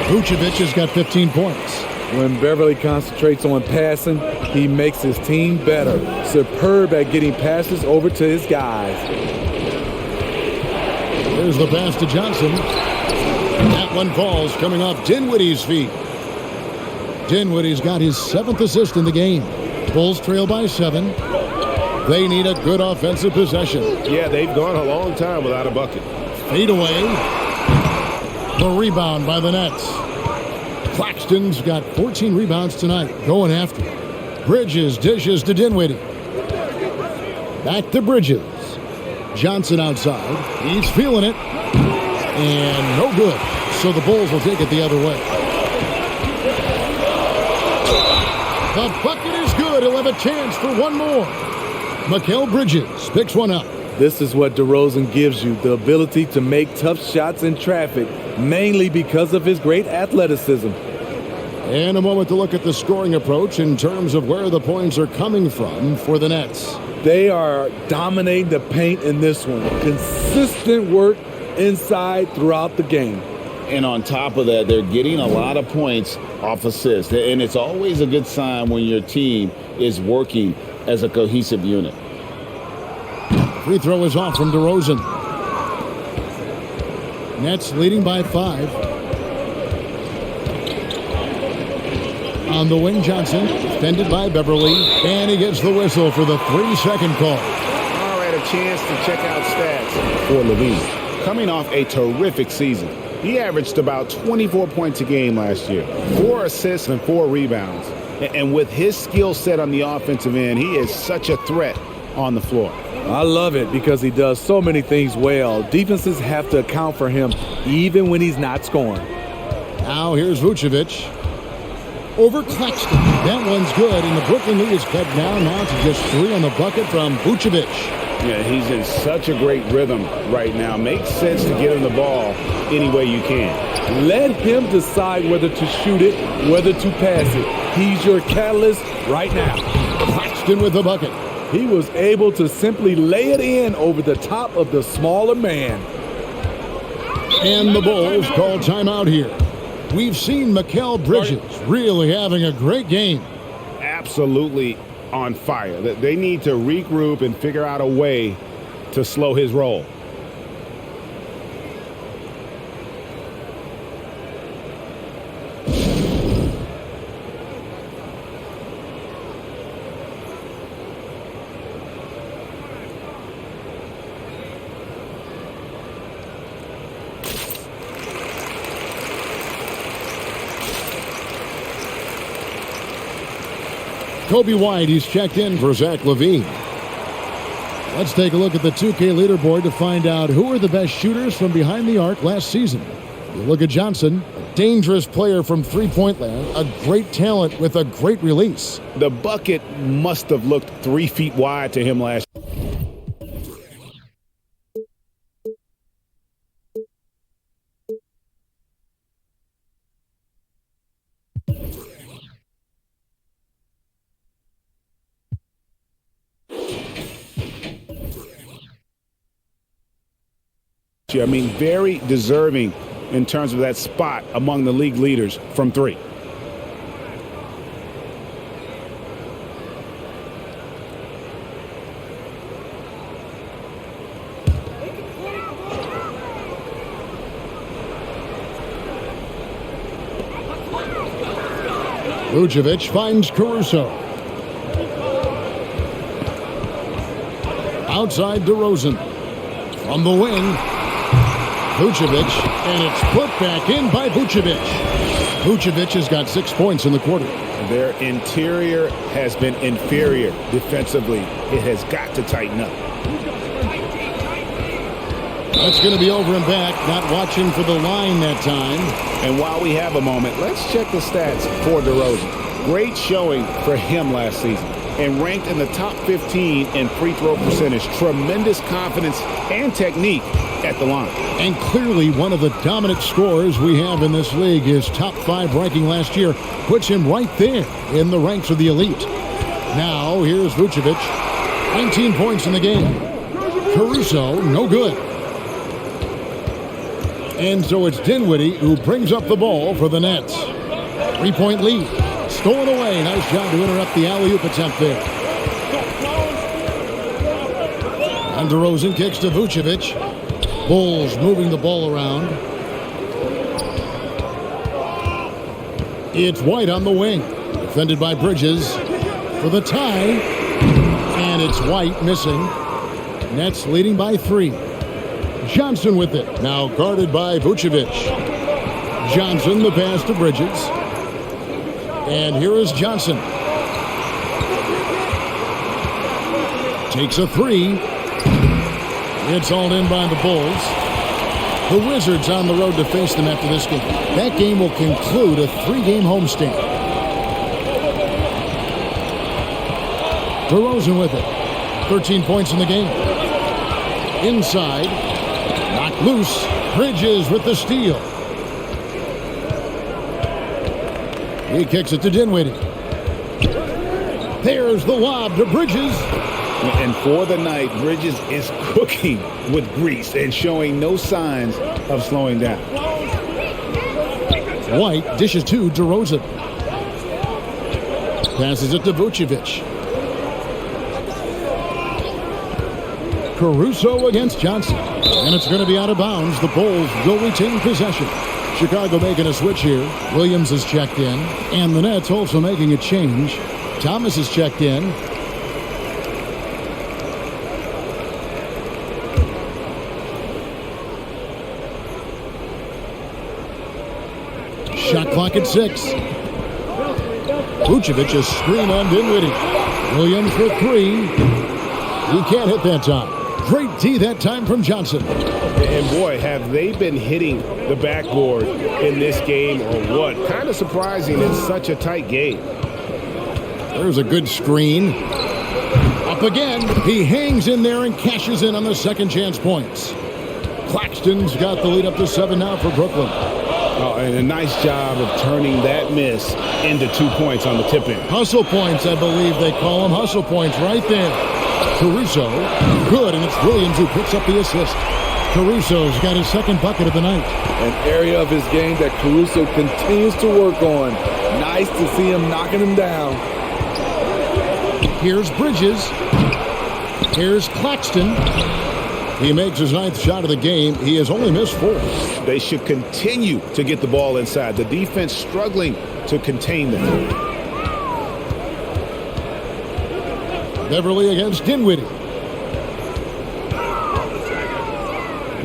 Vucevic has got 15 points. When Beverley concentrates on passing, he makes his team better. Superb at getting passes over to his guys. There's the pass to Johnson. That one falls coming off Dinwiddie's feet. Dinwiddie's got his 7th assist in the game. Bulls trail by 7. They need a good offensive possession. Yeah, they've gone a long time without a bucket. Fade away. The rebound by the Nets. Claxton's got 14 rebounds tonight. Going after it. Bridges dishes to Dinwiddie. Back to Bridges. Johnson outside. He's feeling it. And no good. So the Bulls will take it the other way. The bucket is good. He'll have a chance for one more. Mikal Bridges picks one up. This is what DeRozan gives you, the ability to make tough shots in traffic, mainly because of his great athleticism. And a moment to look at the scoring approach in terms of where the points are coming from for the Nets. They are dominating the paint in this one. Consistent work inside throughout the game. And on top of that, they're getting a lot of points off assists. And it's always a good sign when your team is working as a cohesive unit. Free throw is off from DeRozan. Nets leading by 5. On the wing, Johnson, defended by Beverley, and he gets the whistle for the 3-second call. All right, a chance to check out stats for Levine. Coming off a terrific season. He averaged about 24 points a game last year, 4 assists and 4 rebounds. And with his skill set on the offensive end, he is such a threat on the floor. I love it because he does so many things well. Defenses have to account for him even when he's not scoring. Now here's Vucevic. Over Claxton. That one's good, and the Brooklyn lead is cut down now to just 3 on the bucket from Vucevic. Yeah, he's in such a great rhythm right now. Makes sense to get him the ball any way you can. Let him decide whether to shoot it, whether to pass it. He's your catalyst right now. Claxton with the bucket. He was able to simply lay it in over the top of the smaller man. And the Bulls call timeout here. We've seen Mikal Bridges really having a great game. Absolutely on fire. They need to regroup and figure out a way to slow his roll. Kobe White, he's checked in for Zach LaVine. Let's take a look at the 2K leaderboard to find out who are the best shooters from behind the arc last season. You look at Johnson, a dangerous player from three-point land, a great talent with a great release. The bucket must have looked 3 feet wide to him last year. I mean, very deserving in terms of that spot among the league leaders from 3. Vucevic finds Caruso. Outside DeRozan. From the wing. Vucevic, and it's put back in by Vucevic. Vucevic has got 6 points in the quarter. Their interior has been inferior defensively. It has got to tighten up. That's going to be over and back, not watching for the line that time. And while we have a moment, let's check the stats for DeRozan. Great showing for him last season. and ranked in the top 15 in free throw percentage. Tremendous confidence and technique at the line. And clearly one of the dominant scorers we have in this league. His top 5 ranking last year puts him right there in the ranks of the elite. Now here's Vucevic. 19 points in the game. Caruso, no good. And so it's Dinwiddie who brings up the ball for the Nets. 3-point lead. Stolen away. Nice job to interrupt the alley-oop attempt there. And DeRozan kicks to Vucevic. Bulls moving the ball around. It's White on the wing. Defended by Bridges for the tie. And it's White missing. Nets leading by 3. Johnson with it. Now guarded by Vucevic. Johnson the pass to Bridges. And here is Johnson. Takes a 3. It's all in by the Bulls. The Wizards on the road to face them after this game. That game will conclude a 3-game homestand. DeRozan with it. 13 points in the game. Inside. Knocked loose. Bridges with the steal. He kicks it to Dinwiddie. There's the lob to Bridges. And for the night, Bridges is cooking with grease and showing no signs of slowing down. White dishes to DeRozan. Passes it to Vucevic. Caruso against Johnson. And it's going to be out of bounds. The Bulls will retain possession. Chicago making a switch here. Williams has checked in. And the Nets also making a change. Thomas has checked in. Shot clock at 6. Vucevic a screen on Dinwiddie. Williams for 3. He can't hit that time. Great D that time from Johnson. And boy, have they been hitting the backboard in this game or what? Kind of surprising in such a tight game. There's a good screen. Up again. He hangs in there and cashes in on the second chance points. Claxton's got the lead up to 7 now for Brooklyn. Oh, and a nice job of turning that miss into 2 points on the tip-in. Hustle points, I believe they call them. Hustle points right there. Caruso, good, and it's Williams who picks up the assist. Caruso's got his second bucket of the night. An area of his game that Caruso continues to work on. Nice to see him knocking him down. Here's Bridges. Here's Claxton. He makes his 9th shot of the game. He has only missed 4. They should continue to get the ball inside. The defense struggling to contain them. Beverley against Dinwiddie.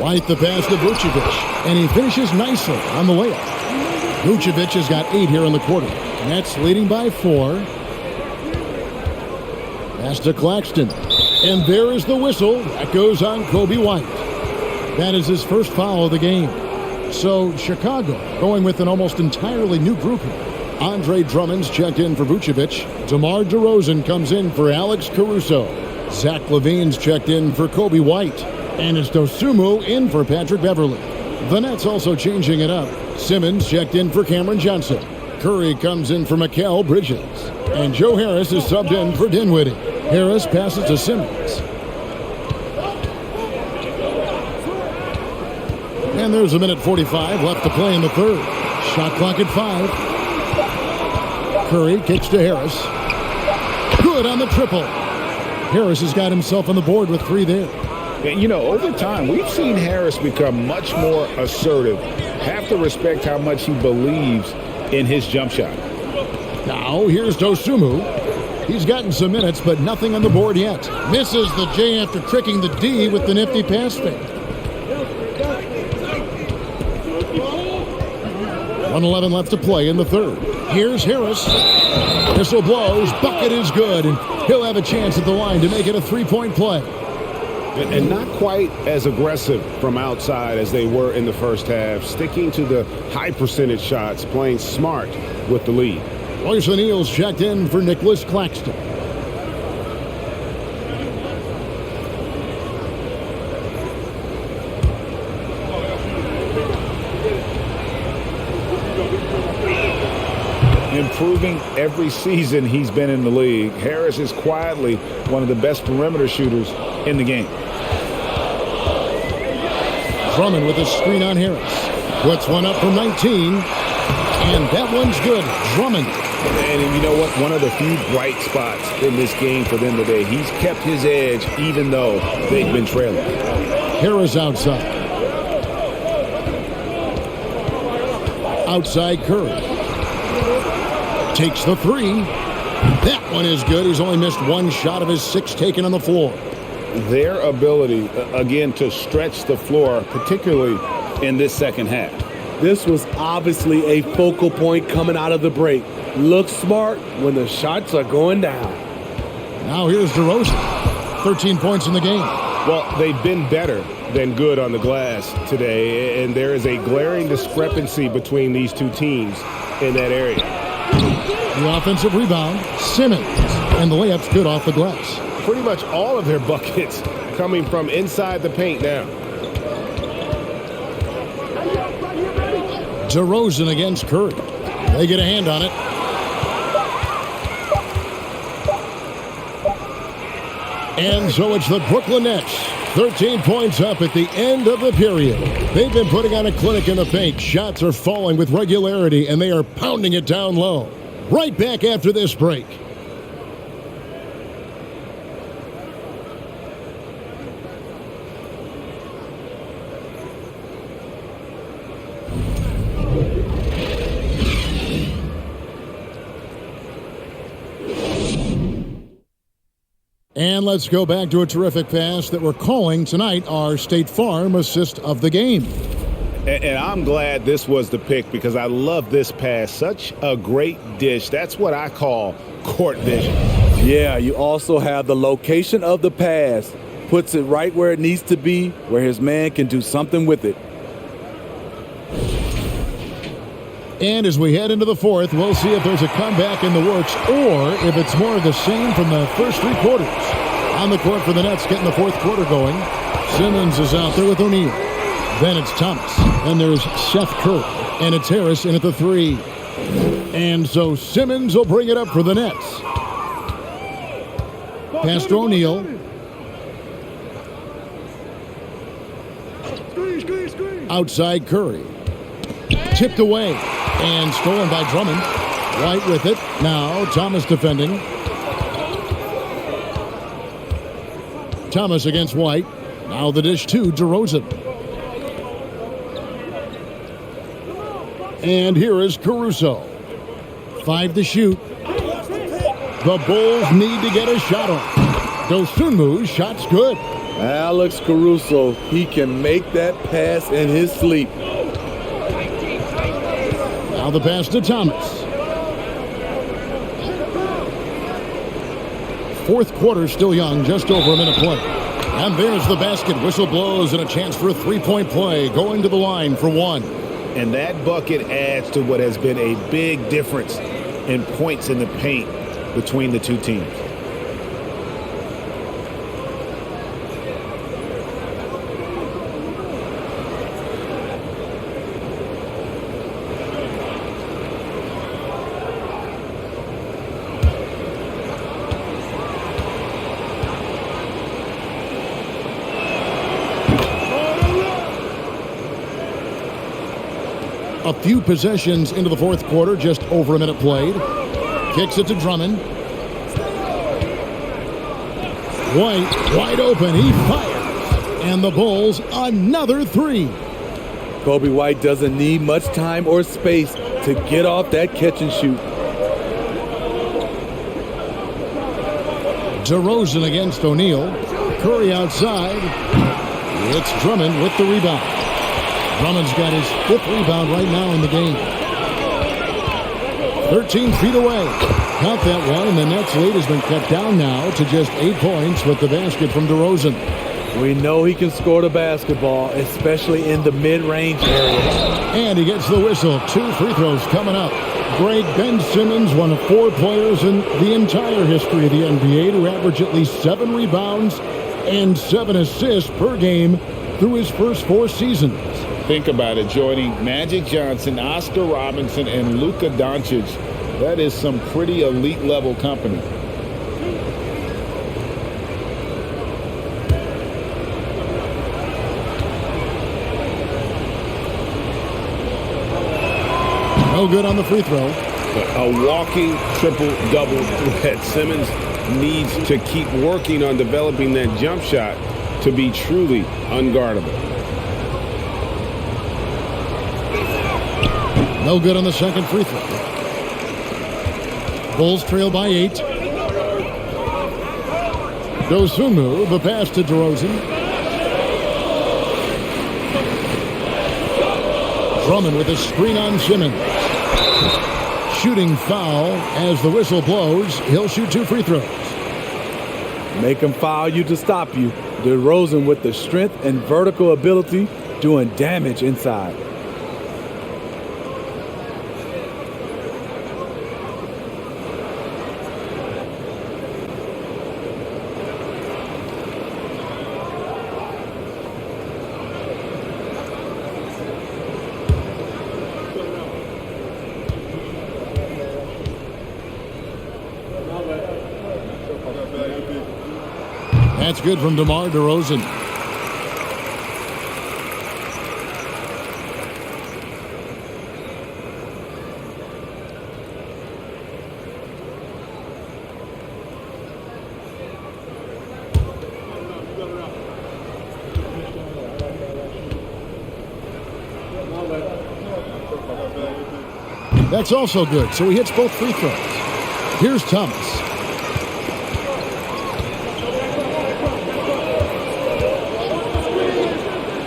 White the pass to Vucevic. And he finishes nicely on the layup. Vucevic has got 8 here in the quarter. Nets leading by 4. Pass to Claxton. And there is the whistle. That goes on Kobe White. That is his first foul of the game. So Chicago going with an almost entirely new group here. Andre Drummond's checked in for Vucevic. DeMar DeRozan comes in for Alex Caruso. Zach LaVine's checked in for Kobe White. And it's Dosunmu in for Patrick Beverley. The Nets also changing it up. Simmons checked in for Cameron Johnson. Curry comes in for Mikal Bridges. And Joe Harris is subbed in for Dinwiddie. Harris passes to Simmons. And there's a minute 45 left to play in the third. Shot clock at 5. Curry kicks to Harris. Good on the triple. Harris has got himself on the board with 3 there. And, you know, over time, we've seen Harris become much more assertive. Have to respect how much he believes in his jump shot. Now, here's Dosunmu. He's gotten some minutes, but nothing on the board yet. Misses the J after tricking the D with the nifty pass fake. 1:11 left to play in the third. Here's Harris. Whistle blows. Bucket is good, and he'll have a chance at the line to make it a 3-point play. And not quite as aggressive from outside as they were in the first half. Sticking to the high percentage shots, playing smart with the lead. Royce O'Neal's checked in for Nicholas Claxton. Improving every season he's been in the league. Harris is quietly one of the best perimeter shooters in the game. Drummond with a screen on Harris. Puts one up from 19. And that one's good. Drummond. And you know what? One of the few bright spots in this game for them today. He's kept his edge even though they've been trailing. Harris outside. Outside Curry. Takes the three. That one is good. He's only missed one shot of his 6 taken on the floor. Their ability, again, to stretch the floor, particularly in this second half. This was obviously a focal point coming out of the break. Look smart when the shots are going down. Now here's DeRozan. 13 points in the game. Well, they've been better than good on the glass today, and there is a glaring discrepancy between these two teams in that area. The offensive rebound, Simmons, and the layup's good off the glass. Pretty much all of their buckets coming from inside the paint now. DeRozan against Curry. They get a hand on it. And so it's the Brooklyn Nets. 13 points up at the end of the period. They've been putting on a clinic in the paint. Shots are falling with regularity, and they are pounding it down low. Right back after this break. And let's go back to a terrific pass that we're calling tonight our State Farm assist of the game. And I'm glad this was the pick because I love this pass. Such a great dish. That's what I call court vision. Yeah, you also have the location of the pass. Puts it right where it needs to be, where his man can do something with it. And as we head into the fourth, we'll see if there's a comeback in the works or if it's more of the same from the first 3 quarters. On the court for the Nets, getting the fourth quarter going. Simmons is out there with O'Neal. Then it's Thomas. Then there's Seth Curry. And it's Harris in at the 3. And so Simmons will bring it up for the Nets. Pass to O'Neal. Outside Curry. Tipped away and stolen by Drummond. White with it. Now Thomas defending. Thomas against White. Now the dish to DeRozan. And here is Caruso. 5 to shoot. The Bulls need to get a shot on. Dosunmu's shot's good. Alex Caruso, he can make that pass in his sleep. Now the pass to Thomas. Fourth quarter still young, just over a minute play. And there's the basket. Whistle blows and a chance for a 3-point play. Going to the line for 1. And that bucket adds to what has been a big difference in points in the paint between the two teams. A few possessions into the fourth quarter, just over a minute played. Kicks it to Drummond. White, wide open, he fires. And the Bulls, another 3. Kobe White doesn't need much time or space to get off that catch and shoot. DeRozan against O'Neal. Curry outside. It's Drummond with the rebound. Drummond's got his 5th rebound right now in the game. 13 feet away. Count that one, and the Nets lead has been cut down now to just 8 points with the basket from DeRozan. We know he can score the basketball, especially in the mid-range area. And he gets the whistle. 2 free throws coming up. Greg, Ben Simmons, one of 4 players in the entire history of the NBA to average at least 7 rebounds and 7 assists per game through his first 4 seasons. Think about it, joining Magic Johnson, Oscar Robinson, and Luka Doncic. That is some pretty elite level company. No good on the free throw. A walking triple-double threat. Simmons needs to keep working on developing that jump shot to be truly unguardable. No good on the second free throw. Bulls trail by 8. Dosunmu, the pass to DeRozan. Drummond with a screen on Simmons. Shooting foul as the whistle blows. He'll shoot 2 free throws. Make him foul you to stop you. DeRozan with the strength and vertical ability doing damage inside. That's good from DeMar DeRozan. That's also good, so he hits both free throws. Here's Thomas.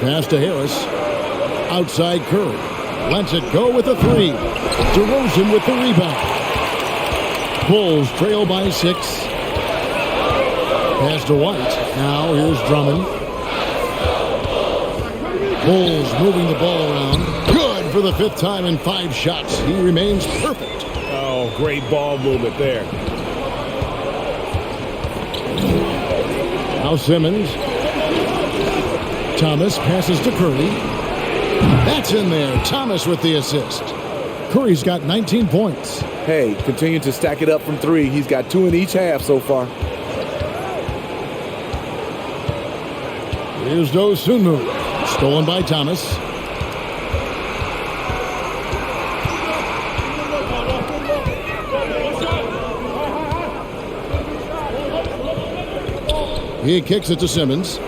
Pass to Harris. Outside Curry. Lets it go with a 3. DeRozan with the rebound. Bulls trail by 6. Pass to White. Now here's Drummond. Bulls moving the ball around. Good for the 5th time in 5 shots. He remains perfect. Oh, great ball movement there. Now Simmons. Thomas passes to Curry. That's in there. Thomas with the assist. Curry's got 19 points. Hey, continue to stack it up from 3. He's got 2 in each half so far. Here's Dosunmu. Stolen by Thomas. He kicks it to Simmons.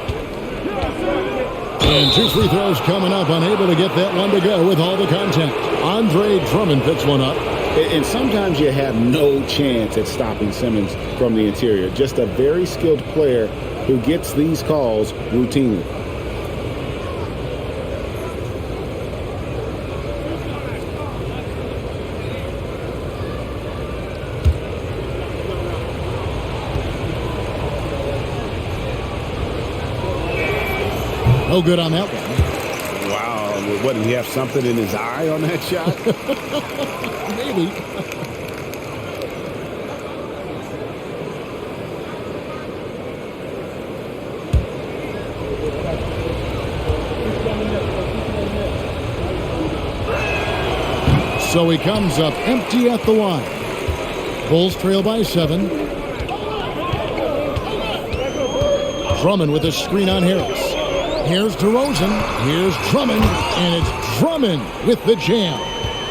And 2 free throws coming up. Unable to get that one to go with all the contact. Andre Drummond picks one up. And sometimes you have no chance at stopping Simmons from the interior. Just a very skilled player who gets these calls routinely. No good on that one. Wow. What, did he have something in his eye on that shot? Maybe. So he comes up empty at the line. Bulls trail by 7. Drummond with a screen on Harris. Here's DeRozan. Here's Drummond. And it's Drummond with the jam.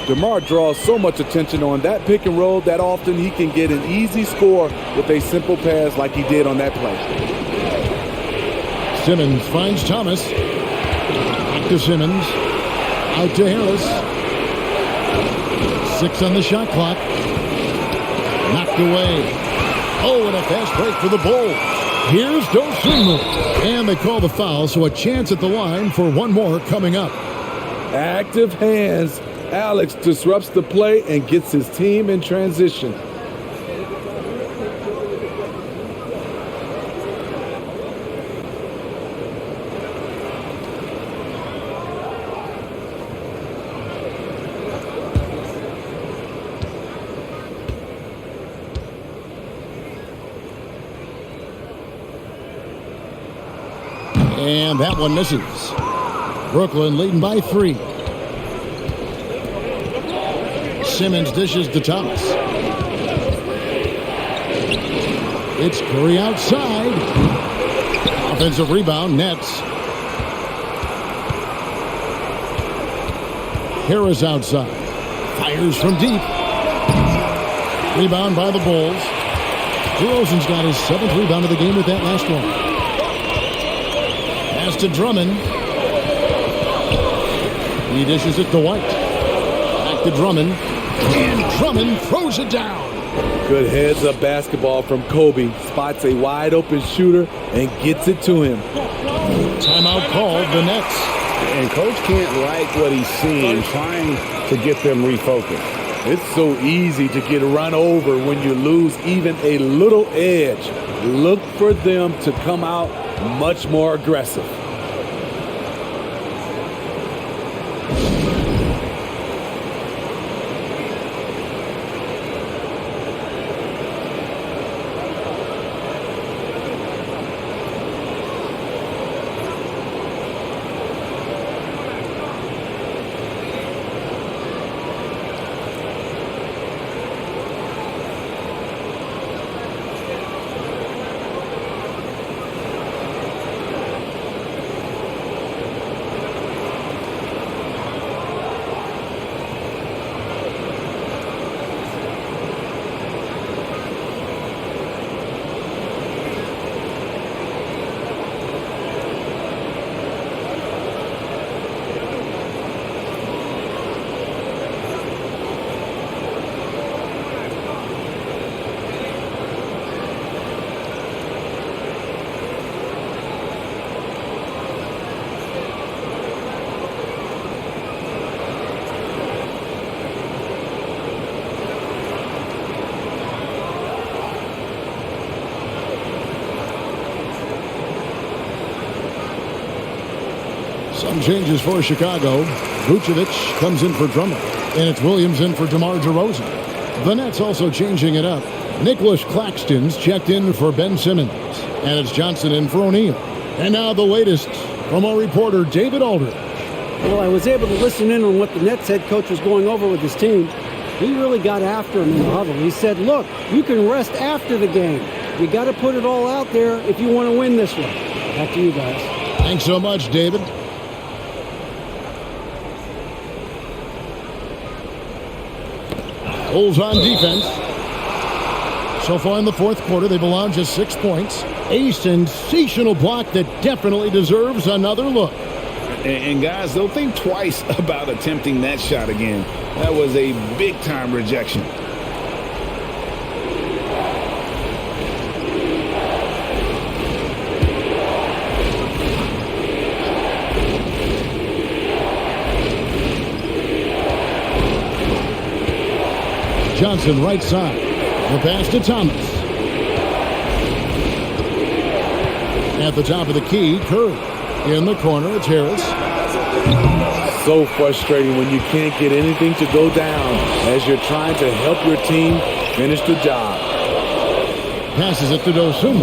DeMar draws so much attention on that pick and roll that often he can get an easy score with a simple pass like he did on that play. Simmons finds Thomas. Back to Simmons. Out to Harris. 6 on the shot clock. Knocked away. Oh, and a fast break for the Bulls. Here's Dosunmu. And they call the foul, so a chance at the line for one more coming up. Active hands. Alex disrupts the play and gets his team in transition. And that one misses. Brooklyn leading by 3. Simmons dishes to Thomas. It's Curry outside. Offensive rebound, Nets. Harris outside. Fires from deep. Rebound by the Bulls. DeRozan's got his 7th rebound of the game with that last one. Pass to Drummond. He dishes it to White. Back to Drummond. And Drummond throws it down. Good heads-up basketball from Kobe. Spots a wide-open shooter and gets it to him. Timeout called, the Nets. And Coach can't like what he's seeing, trying to get them refocused. It's so easy to get run over when you lose even a little edge. Look for them to come out much more aggressive. Some changes for Chicago. Vucevic comes in for Drummond, and it's Williams in for DeMar DeRozan. The Nets also changing it up. Nicholas Claxton's checked in for Ben Simmons, and it's Johnson in for O'Neal. And now the latest from our reporter, David Aldridge. Well, I was able to listen in on what the Nets head coach was going over with his team. He really got after him in the huddle. He said, look, you can rest after the game. You got to put it all out there if you want to win this one. Back to you guys. Thanks so much, David. Bulls on defense. So far in the fourth quarter, they've allowed just 6 points. A sensational block that definitely deserves another look. And guys, they'll think twice about attempting that shot again. That was a big-time rejection. Johnson right side. The pass to Thomas. At the top of the key, Curry. In the corner, it's Harris. So frustrating when you can't get anything to go down as you're trying to help your team finish the job. Passes it to Dosunmu.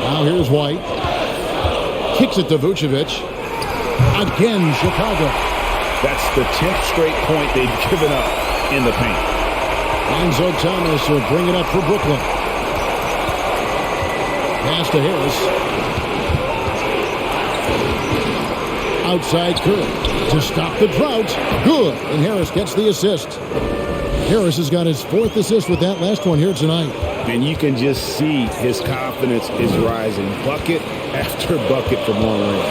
Now here's White. Kicks it to Vucevic. Again, Chicago. That's the 10th straight point they've given up in the paint. Lonzo Thomas will bring it up for Brooklyn. Pass to Harris. Outside Curry to stop the drought. Good. And Harris gets the assist. Harris has got his 4th assist with that last one here tonight. And you can just see his confidence is rising. Bucket after bucket from long range.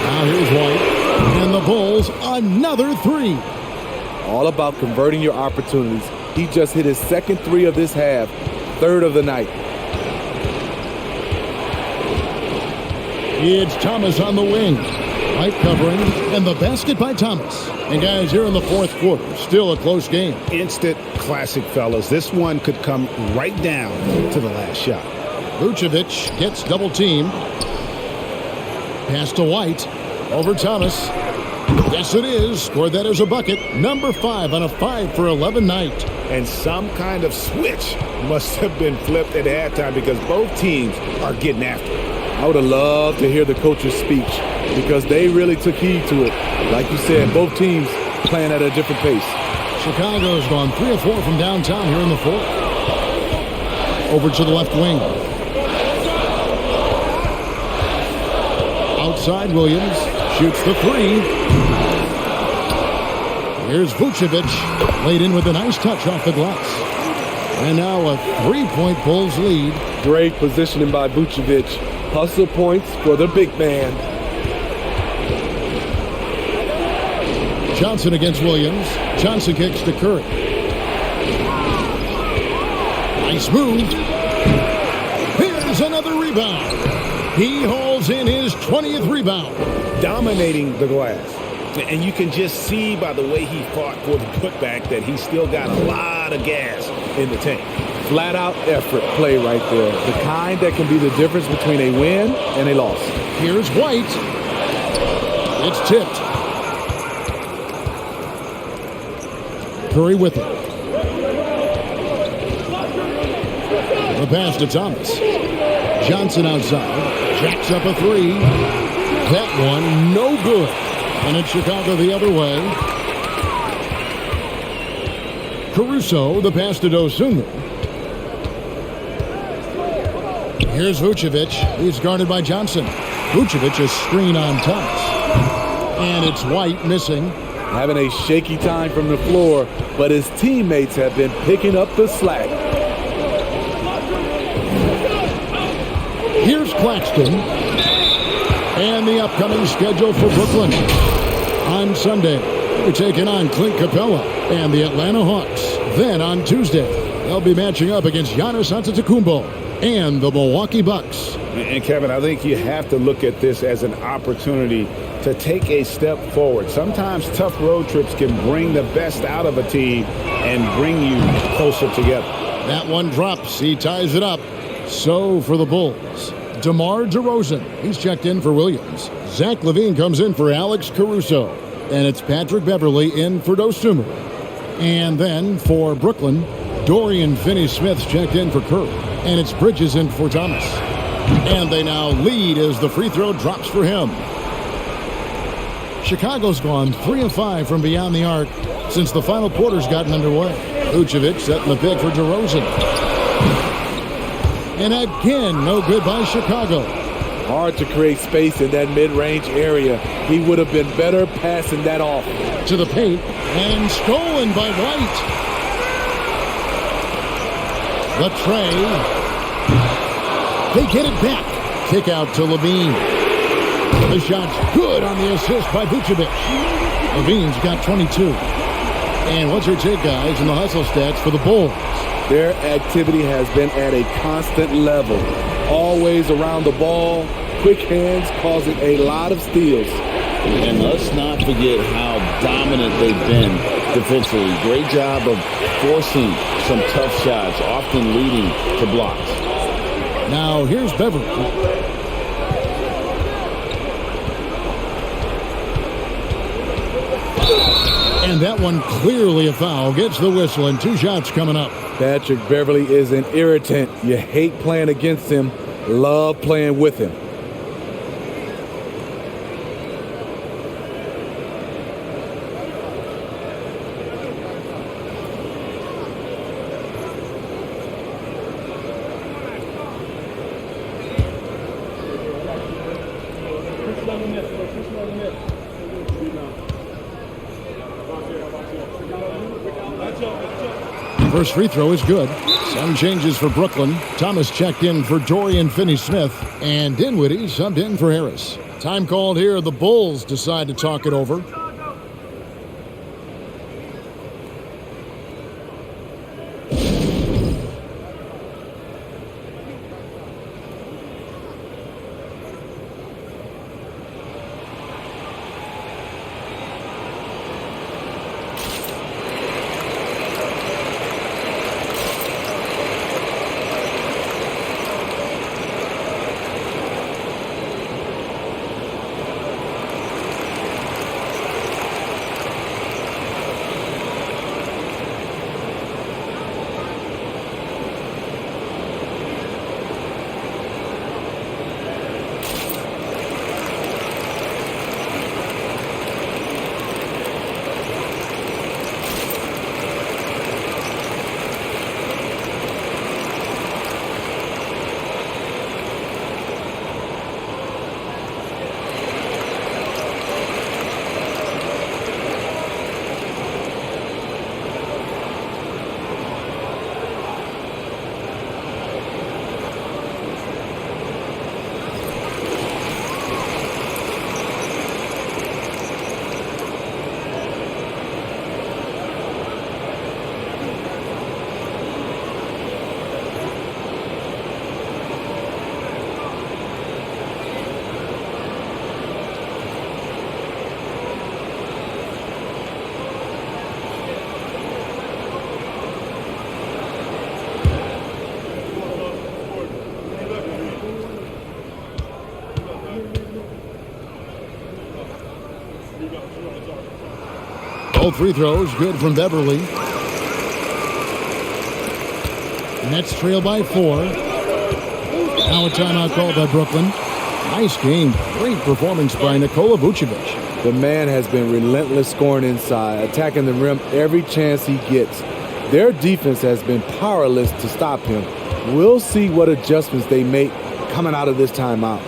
Now here's White. And the Bulls, another 3. All about converting your opportunities. He just hit his 2nd 3 of this half, 3rd of the night. It's Thomas on the wing. White covering, and the basket by Thomas. And guys, here in the fourth quarter, still a close game. Instant classic, fellas. This one could come right down to the last shot. Vucevic gets double teamed. Pass to White. Over Thomas. Yes, it is. Scored that as a bucket. Number 5 on a 5 for 11 night. And some kind of switch must have been flipped at halftime because both teams are getting after it. I would have loved to hear the coach's speech because they really took heed to it. Like you said, both teams playing at a different pace. Chicago's gone 3 of 4 from downtown here in the fourth. Over to the left wing. Outside, Williams shoots the three. Here's Vucevic, laid in with a nice touch off the glass. And now a 3-point Bulls lead. Great positioning by Vucevic. Hustle points for the big man. Johnson against Williams. Johnson kicks to Curry. Nice move. Here's another rebound. He hauls in his 20th rebound. Dominating the glass. And you can just see by the way he fought for the putback that he still got a lot of gas in the tank. Flat out effort play right there. The kind that can be the difference between a win and a loss. Here's White. It's tipped. Curry with it. The pass to Thomas. Johnson outside. Jacks up a three. That one no good. And it's Chicago the other way. Caruso, the pass to Dosunmu. Here's Vucevic. He's guarded by Johnson. Vucevic is screen on Thomas. And it's White missing. Having a shaky time from the floor, but his teammates have been picking up the slack. Here's Claxton. And the upcoming schedule for Brooklyn. On Sunday, they're taking on Clint Capella and the Atlanta Hawks. Then on Tuesday, they'll be matching up against Giannis Antetokounmpo and the Milwaukee Bucks. And Kevin, I think you have to look at this as an opportunity to take a step forward. Sometimes tough road trips can bring the best out of a team and bring you closer together. That one drops. He ties it up. So for the Bulls, DeMar DeRozan. He's checked in for Williams. Zach LaVine comes in for Alex Caruso. And it's Patrick Beverley in for Dosunmu. And then for Brooklyn, Dorian Finney-Smith's checked in for Curry. And it's Bridges in for Thomas. And they now lead as the free throw drops for him. Chicago's gone 3 of 5 from beyond the arc since the final quarter's gotten underway. Vucevic setting the pick for DeRozan. And again, no good by Chicago. Hard to create space in that mid-range area. He would have been better passing that off. To the paint, and stolen by White. The tray. They get it back. Kick out to LaVine. The shot's good on the assist by Vucevic. LaVine's got 22. And what's your take, guys, in the hustle stats for the Bulls? Their activity has been at a constant level. Always around the ball. Quick hands causing a lot of steals. And let's not forget how dominant they've been defensively. Great job of forcing some tough shots, often leading to blocks. Now here's Beverley. And that one clearly a foul. Gets the whistle and 2 shots coming up. Patrick Beverley is an irritant. You hate playing against him. Love playing with him. First free throw is good. Some changes for Brooklyn. Thomas checked in for Dorian Finney-Smith. And Dinwiddie subbed in for Harris. Time called here. The Bulls decide to talk it over. Both free throws good from Beverley. Nets trail by 4. Now a timeout called by Brooklyn. Nice game. Great performance by Nikola Vucevic. The man has been relentless scoring inside, attacking the rim every chance he gets. Their defense has been powerless to stop him. We'll see what adjustments they make coming out of this timeout.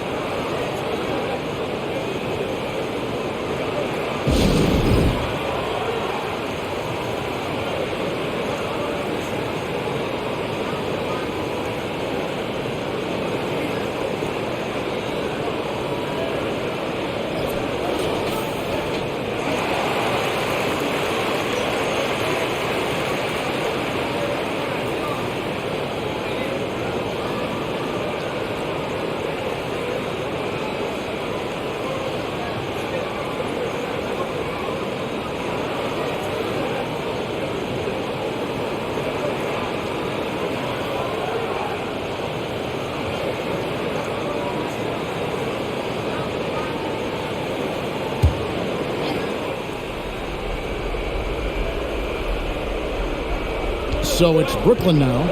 So it's Brooklyn now.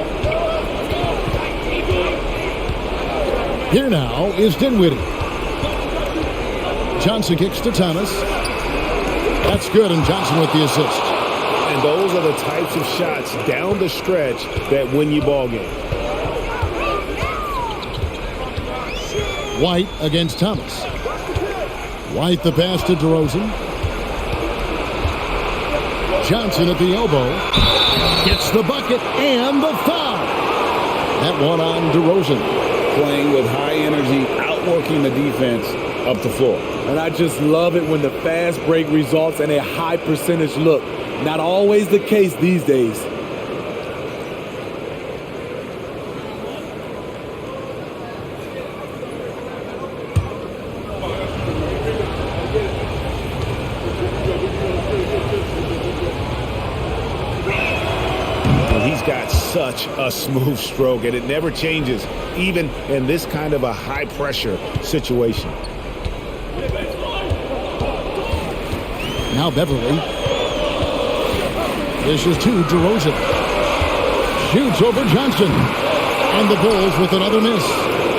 Here now is Dinwiddie. Johnson kicks to Thomas. That's good, and Johnson with the assist. And those are the types of shots down the stretch that win you ball games. White against Thomas. White the pass to DeRozan. Johnson at the elbow. Gets the bucket and the foul. That one on DeRozan. Playing with high energy, outworking the defense up the floor. And I just love it when the fast break results in a high percentage look. Not always the case these days. He's got such a smooth stroke, and it never changes, even in this kind of a high-pressure situation. Now Beverley. Dishes to DeRozan. Shoots over Johnson. And the Bulls with another miss.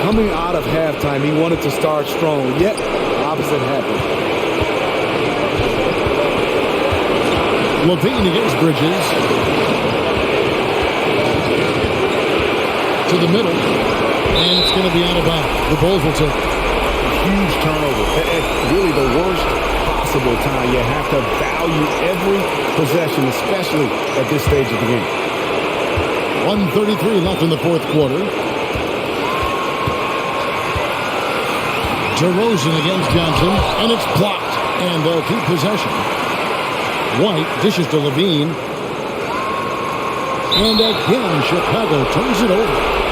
Coming out of halftime, he wanted to start strong, yet the opposite happened. Levine against Bridges. To the middle, and it's going to be out of bounds. The Bulls will take it. Huge turnover at really the worst possible time. You have to value every possession, especially at this stage of the game. 1:33 left in the fourth quarter. DeRozan against Johnson, and it's blocked, and they'll keep possession. White dishes to Levine, and again Chicago turns it over.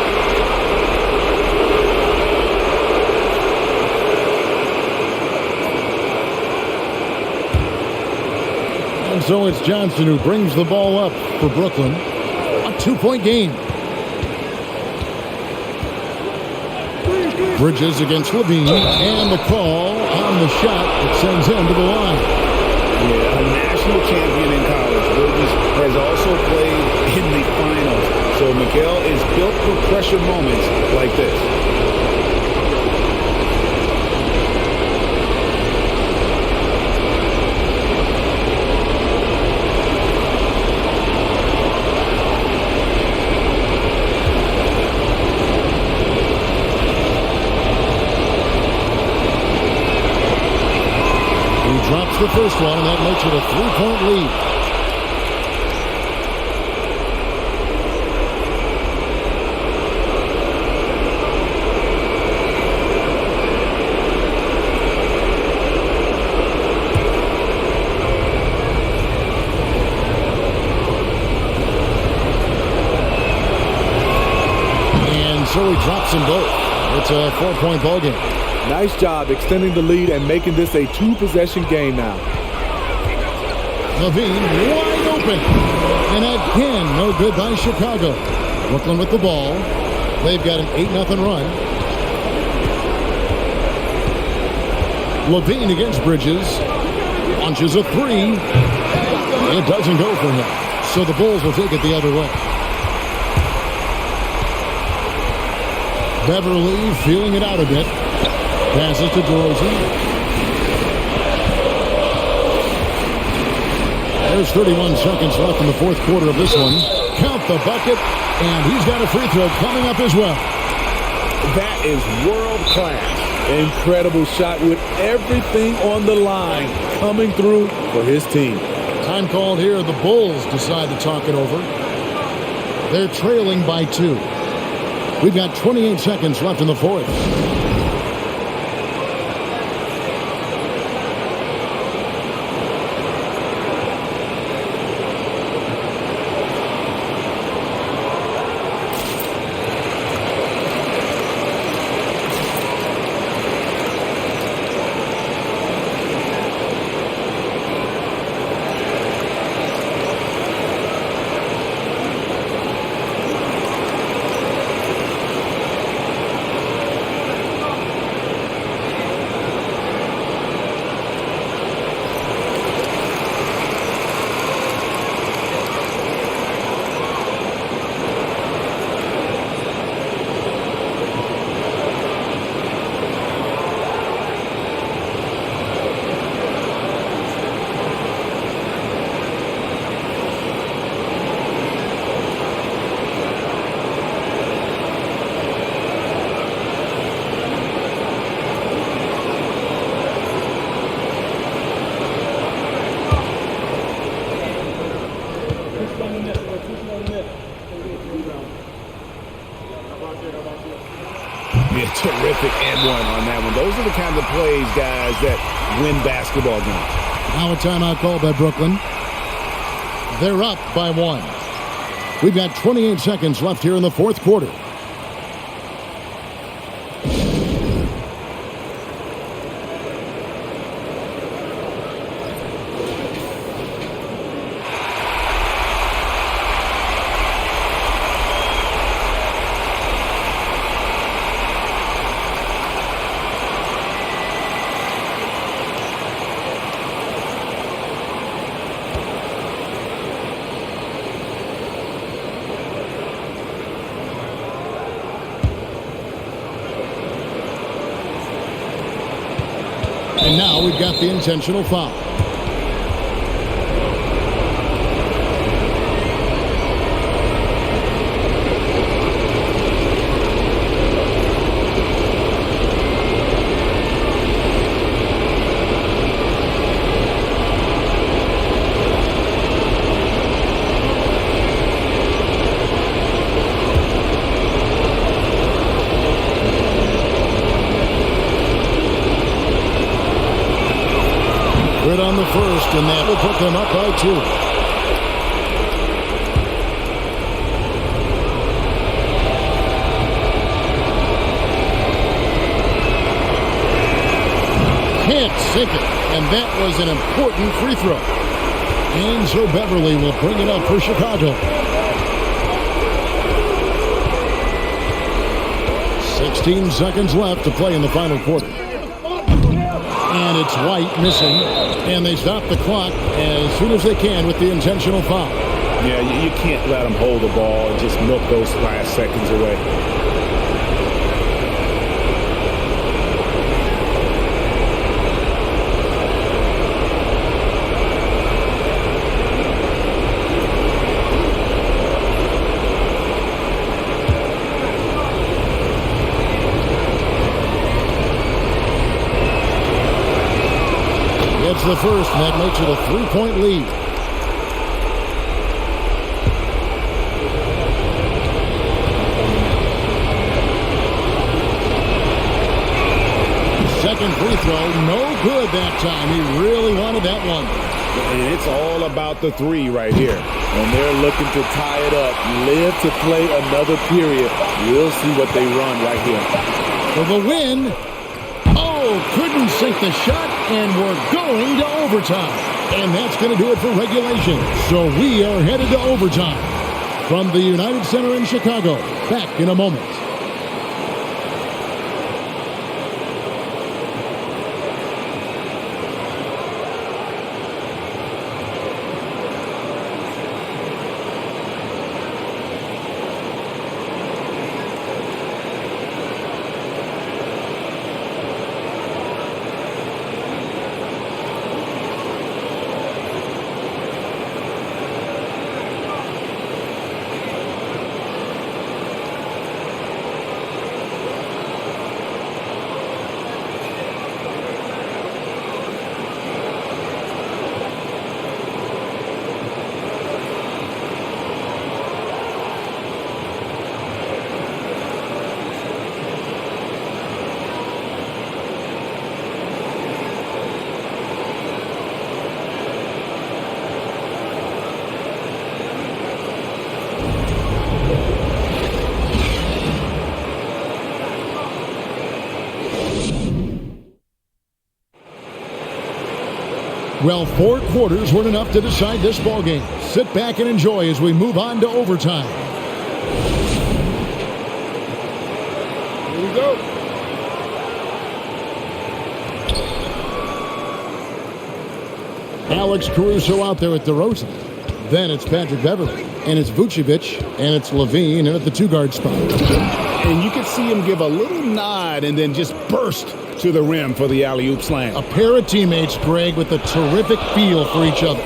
And so it's Johnson who brings the ball up for Brooklyn. A 2-point game. Bridges against Levine, and the call on the shot that sends him to the line. Yeah, a national champion in college. Bridges has also played in the finals. So Miguel is built for pressure moments like this. Drops the first one, and that makes it a 3-point lead. And so he drops them both. It's a 4-point ball game. Nice job extending the lead and making this a 2-possession game now. Levine wide open. And again, no good by Chicago. Brooklyn with the ball. They've got an 8-0 run. Levine against Bridges. Launches a three. It doesn't go for him. So the Bulls will take it the other way. Beverley feeling it out a bit. Passes to DeRozan. There's 31 seconds left in the fourth quarter of this one. Count the bucket, and he's got a free throw coming up as well. That is world class. Incredible shot with everything on the line coming through for his team. Time called here. The Bulls decide to talk it over. They're trailing by 2. We've got 28 seconds left in the fourth. Terrific and one on that one. Those are the kinds of plays, guys, that win basketball games. Now a timeout called by Brooklyn. They're up by 1. We've got 28 seconds left here in the fourth quarter. And now we've got the intentional foul. Good on the first, and that will put them up by 2. Can't sink it, and that was an important free throw. And so Beverley will bring it up for Chicago. 16 seconds left to play in the final quarter. And it's White missing, and they stop the clock as soon as they can with the intentional foul. Yeah, you can't let them hold the ball and just milk those last seconds away. It's the first, and that makes it a 3-point lead. Second free throw, no good that time. He really wanted that one. And it's all about the 3 right here. And they're looking to tie it up, live to play another period. We'll see what they run right here. For the win. Oh, couldn't sink the shot, and we're going to overtime. And that's going to do it for regulation. So we are headed to overtime. From the United Center in Chicago, back in a moment. Well, 4 quarters weren't enough to decide this ballgame. Sit back and enjoy as we move on to overtime. Here we go. Alex Caruso out there at DeRozan. Then it's Patrick Beverley. And it's Vucevic. And it's Levine in at the 2-guard spot. And you can see him give a little nod and then just burst to the rim for the alley-oop slam. A pair of teammates, Greg, with a terrific feel for each other.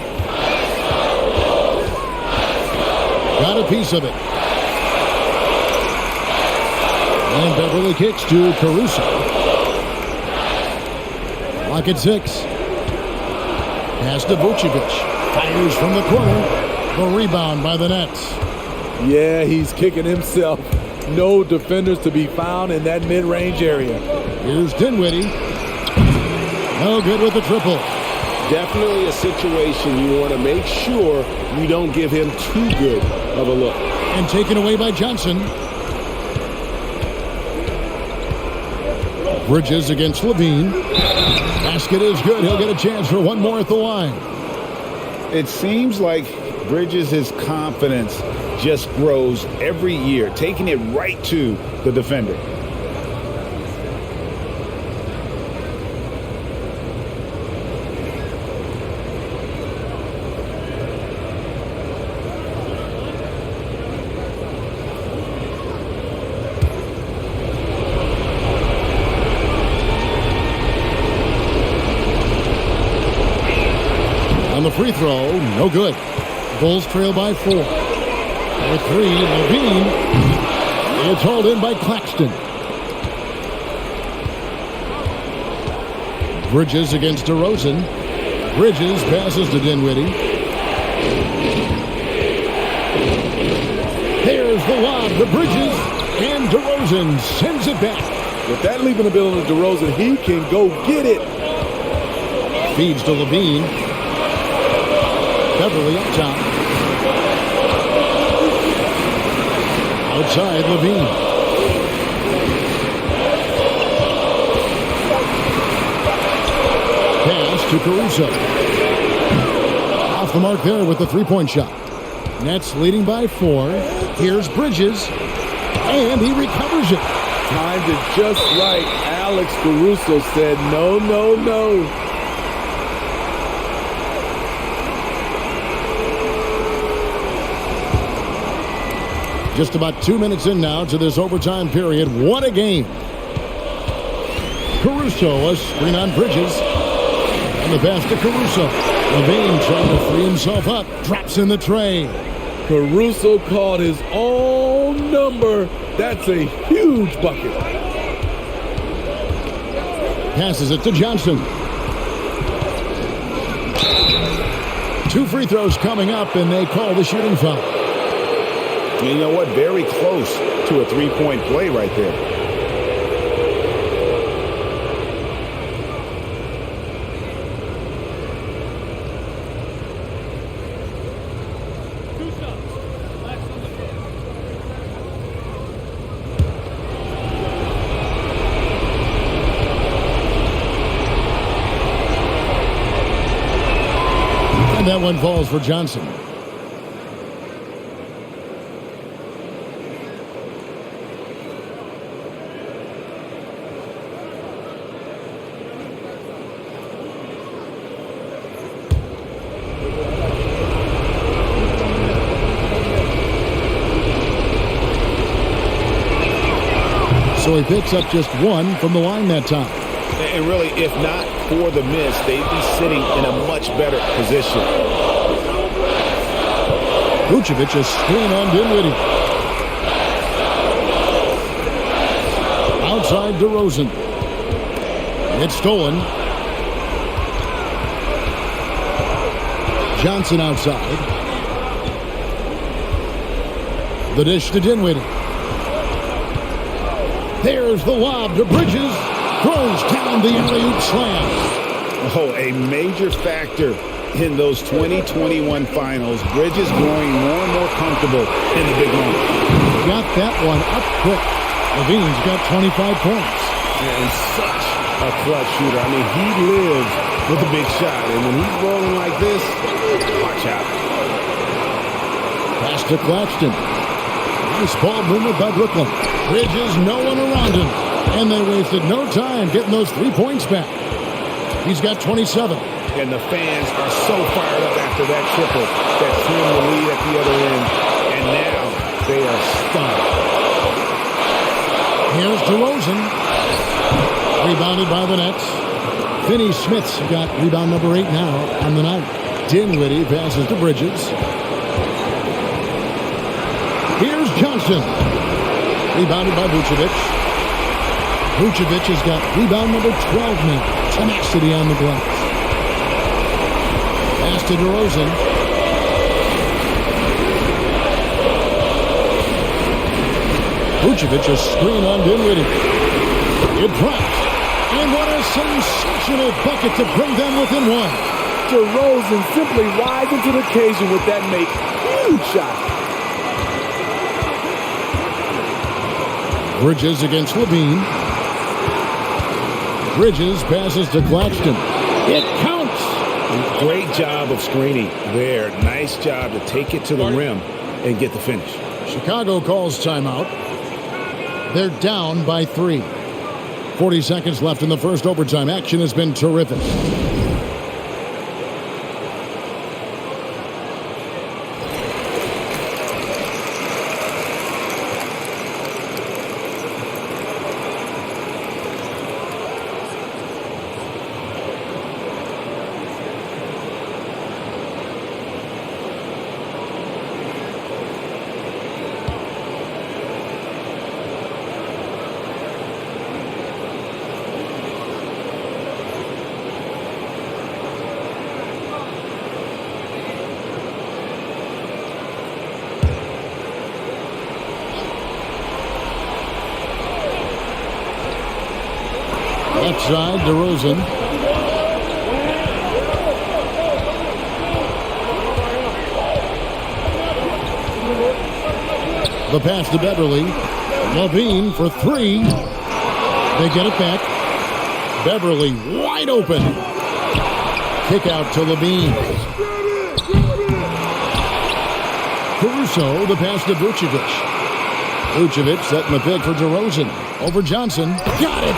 Got a piece of it. And Beverley kicks to Caruso. Lock at 6. Pass to Vucevic. Fires from the corner. The rebound by the Nets. Yeah, he's kicking himself. No defenders to be found in that mid-range area. Here's Dinwiddie. No good with the triple. Definitely a situation you want to make sure you don't give him too good of a look. And taken away by Johnson. Bridges against Levine. Basket is good. He'll get a chance for one more at the line. It seems like Bridges' confidence just grows every year, taking it right to the defender. On the free throw, no good. Bulls trail by 4. With 3, Levine. It's hauled in by Claxton. Bridges against DeRozan. Bridges passes to Dinwiddie. There's the lob to Bridges. And DeRozan sends it back. With that leaping ability of DeRozan, he can go get it. Feeds to Levine. Beverley up top. Outside, Levine. Pass to Caruso. Off the mark there with the three-point shot. Nets leading by 4. Here's Bridges. And he recovers it. Timed it just right. Alex Caruso said, no, no, no. Just about 2 minutes in now to this overtime period. What a game. Caruso, a screen on Bridges. And the pass to Caruso. Levine trying to free himself up. Drops in the tray. Caruso called his own number. That's a huge bucket. Passes it to Johnson. 2 free throws coming up, and they call the shooting foul. You know what? Very close to a three-point play right there. And that one falls for Johnson. So he picks up just 1 from the line that time. And really, if not for the miss, they'd be sitting in a much better position. Vucevic, a screen on Dinwiddie. Outside DeRozan. It's stolen. Johnson outside. The dish to Dinwiddie. There's the lob to Bridges. Throws down the alley-oop slam. Oh, a major factor in those 2021 finals. Bridges growing more and more comfortable in the big moment. Got that one up quick. Levine's got 25 points. And such a clutch shooter. I mean, he lives with a big shot. And when he's rolling like this, watch out. Pass to Claxton. Nice ball movement by Brooklyn. Bridges, no one around him. And they wasted no time getting those 3 points back. He's got 27. And the fans are so fired up after that triple that turned the lead at the other end. And now they are stunned. Here's DeRozan. Rebounded by the Nets. Finney Smith's got rebound number 8 now on the night. Dinwiddie passes to Bridges. Here's Johnson. Rebounded by Vucevic. Vucevic has got rebound number 12 now. Tenacity on the glass. Pass to DeRozan. Vucevic a screen on Dinwiddie. It drops. And what a sensational bucket to bring them within one. DeRozan simply rising to the occasion with that make. Huge shot. Bridges against Levine. Bridges passes to Claxton. It counts. Great job of screening there. Nice job to take it to the rim and get the finish. Chicago calls timeout. They're down by 3. 40 seconds left in the first overtime. Action has been terrific. Left side, DeRozan. The pass to Beverley. Levine for 3. They get it back. Beverley wide open. Kick out to Levine. Caruso, the pass to Vucevic. Vucevic setting the pick for DeRozan. Over Johnson. Got it!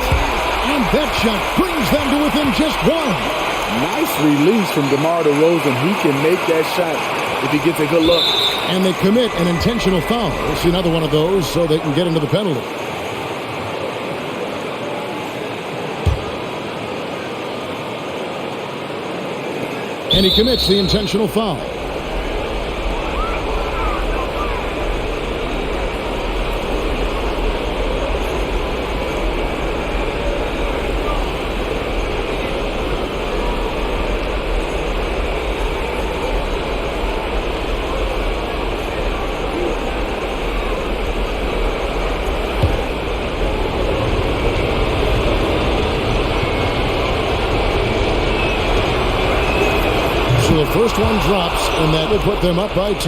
And that shot brings them to within just 1. Nice release from DeMar DeRozan. He can make that shot if he gets a good look. And they commit an intentional foul. We'll see another one of those so they can get into the penalty. And he commits the intentional foul. The first one drops, and that will put them up by 2.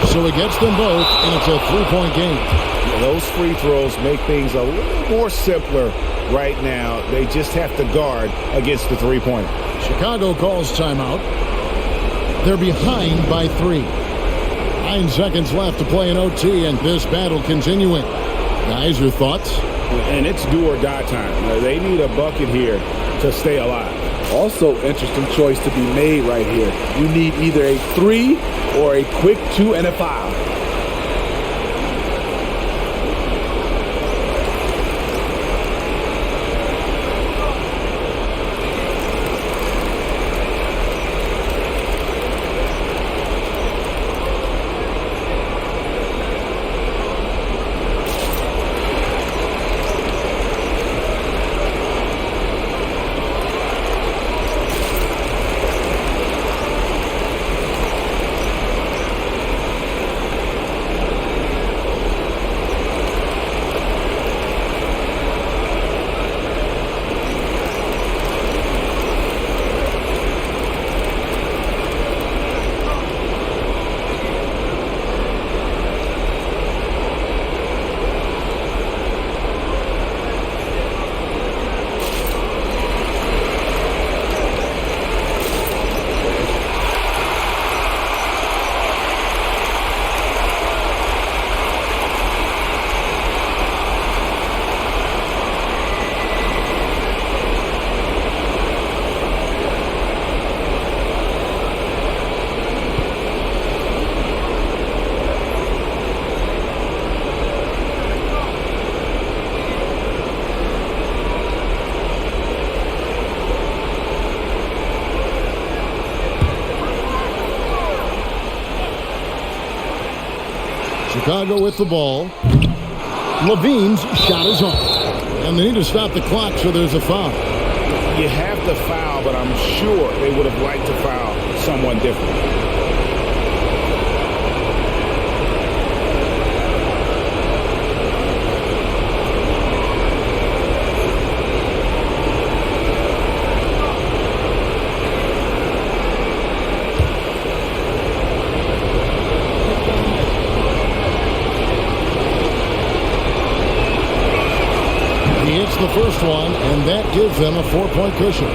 So he gets them both, and it's a 3-point game. Those free throws make things a little more simpler right now. They just have to guard against the 3-pointer. Chicago calls timeout. They're behind by 3. 9 seconds left to play in OT, and this battle continuing. Guys, your thoughts? And it's do or die time. They need a bucket here to stay alive. Also, interesting choice to be made right here. You need either a 3 or a quick 2 and a foul. Chicago with the ball. Levine's shot is on. And they need to stop the clock, so there's a foul. You have to foul, but I'm sure they would have liked to foul someone different. The first one, and that gives them a 4-point cushion.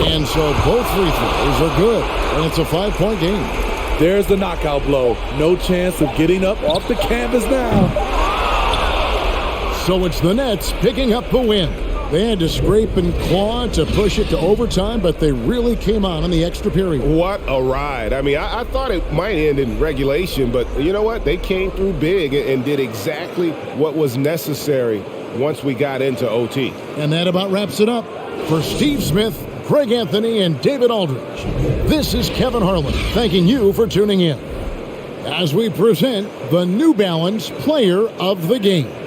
And so both free throws are good, and it's a 5-point game. There's the knockout blow. No chance of getting up off the canvas now. So it's the Nets picking up the win. They had to scrape and claw to push it to overtime, but they really came on in the extra period. What a ride. I mean, I thought it might end in regulation, but you know what? They came through big and did exactly what was necessary once we got into OT. And that about wraps it up. For Steve Smith, Craig Anthony, and David Aldridge, this is Kevin Harlan thanking you for tuning in as we present the New Balance Player of the Game.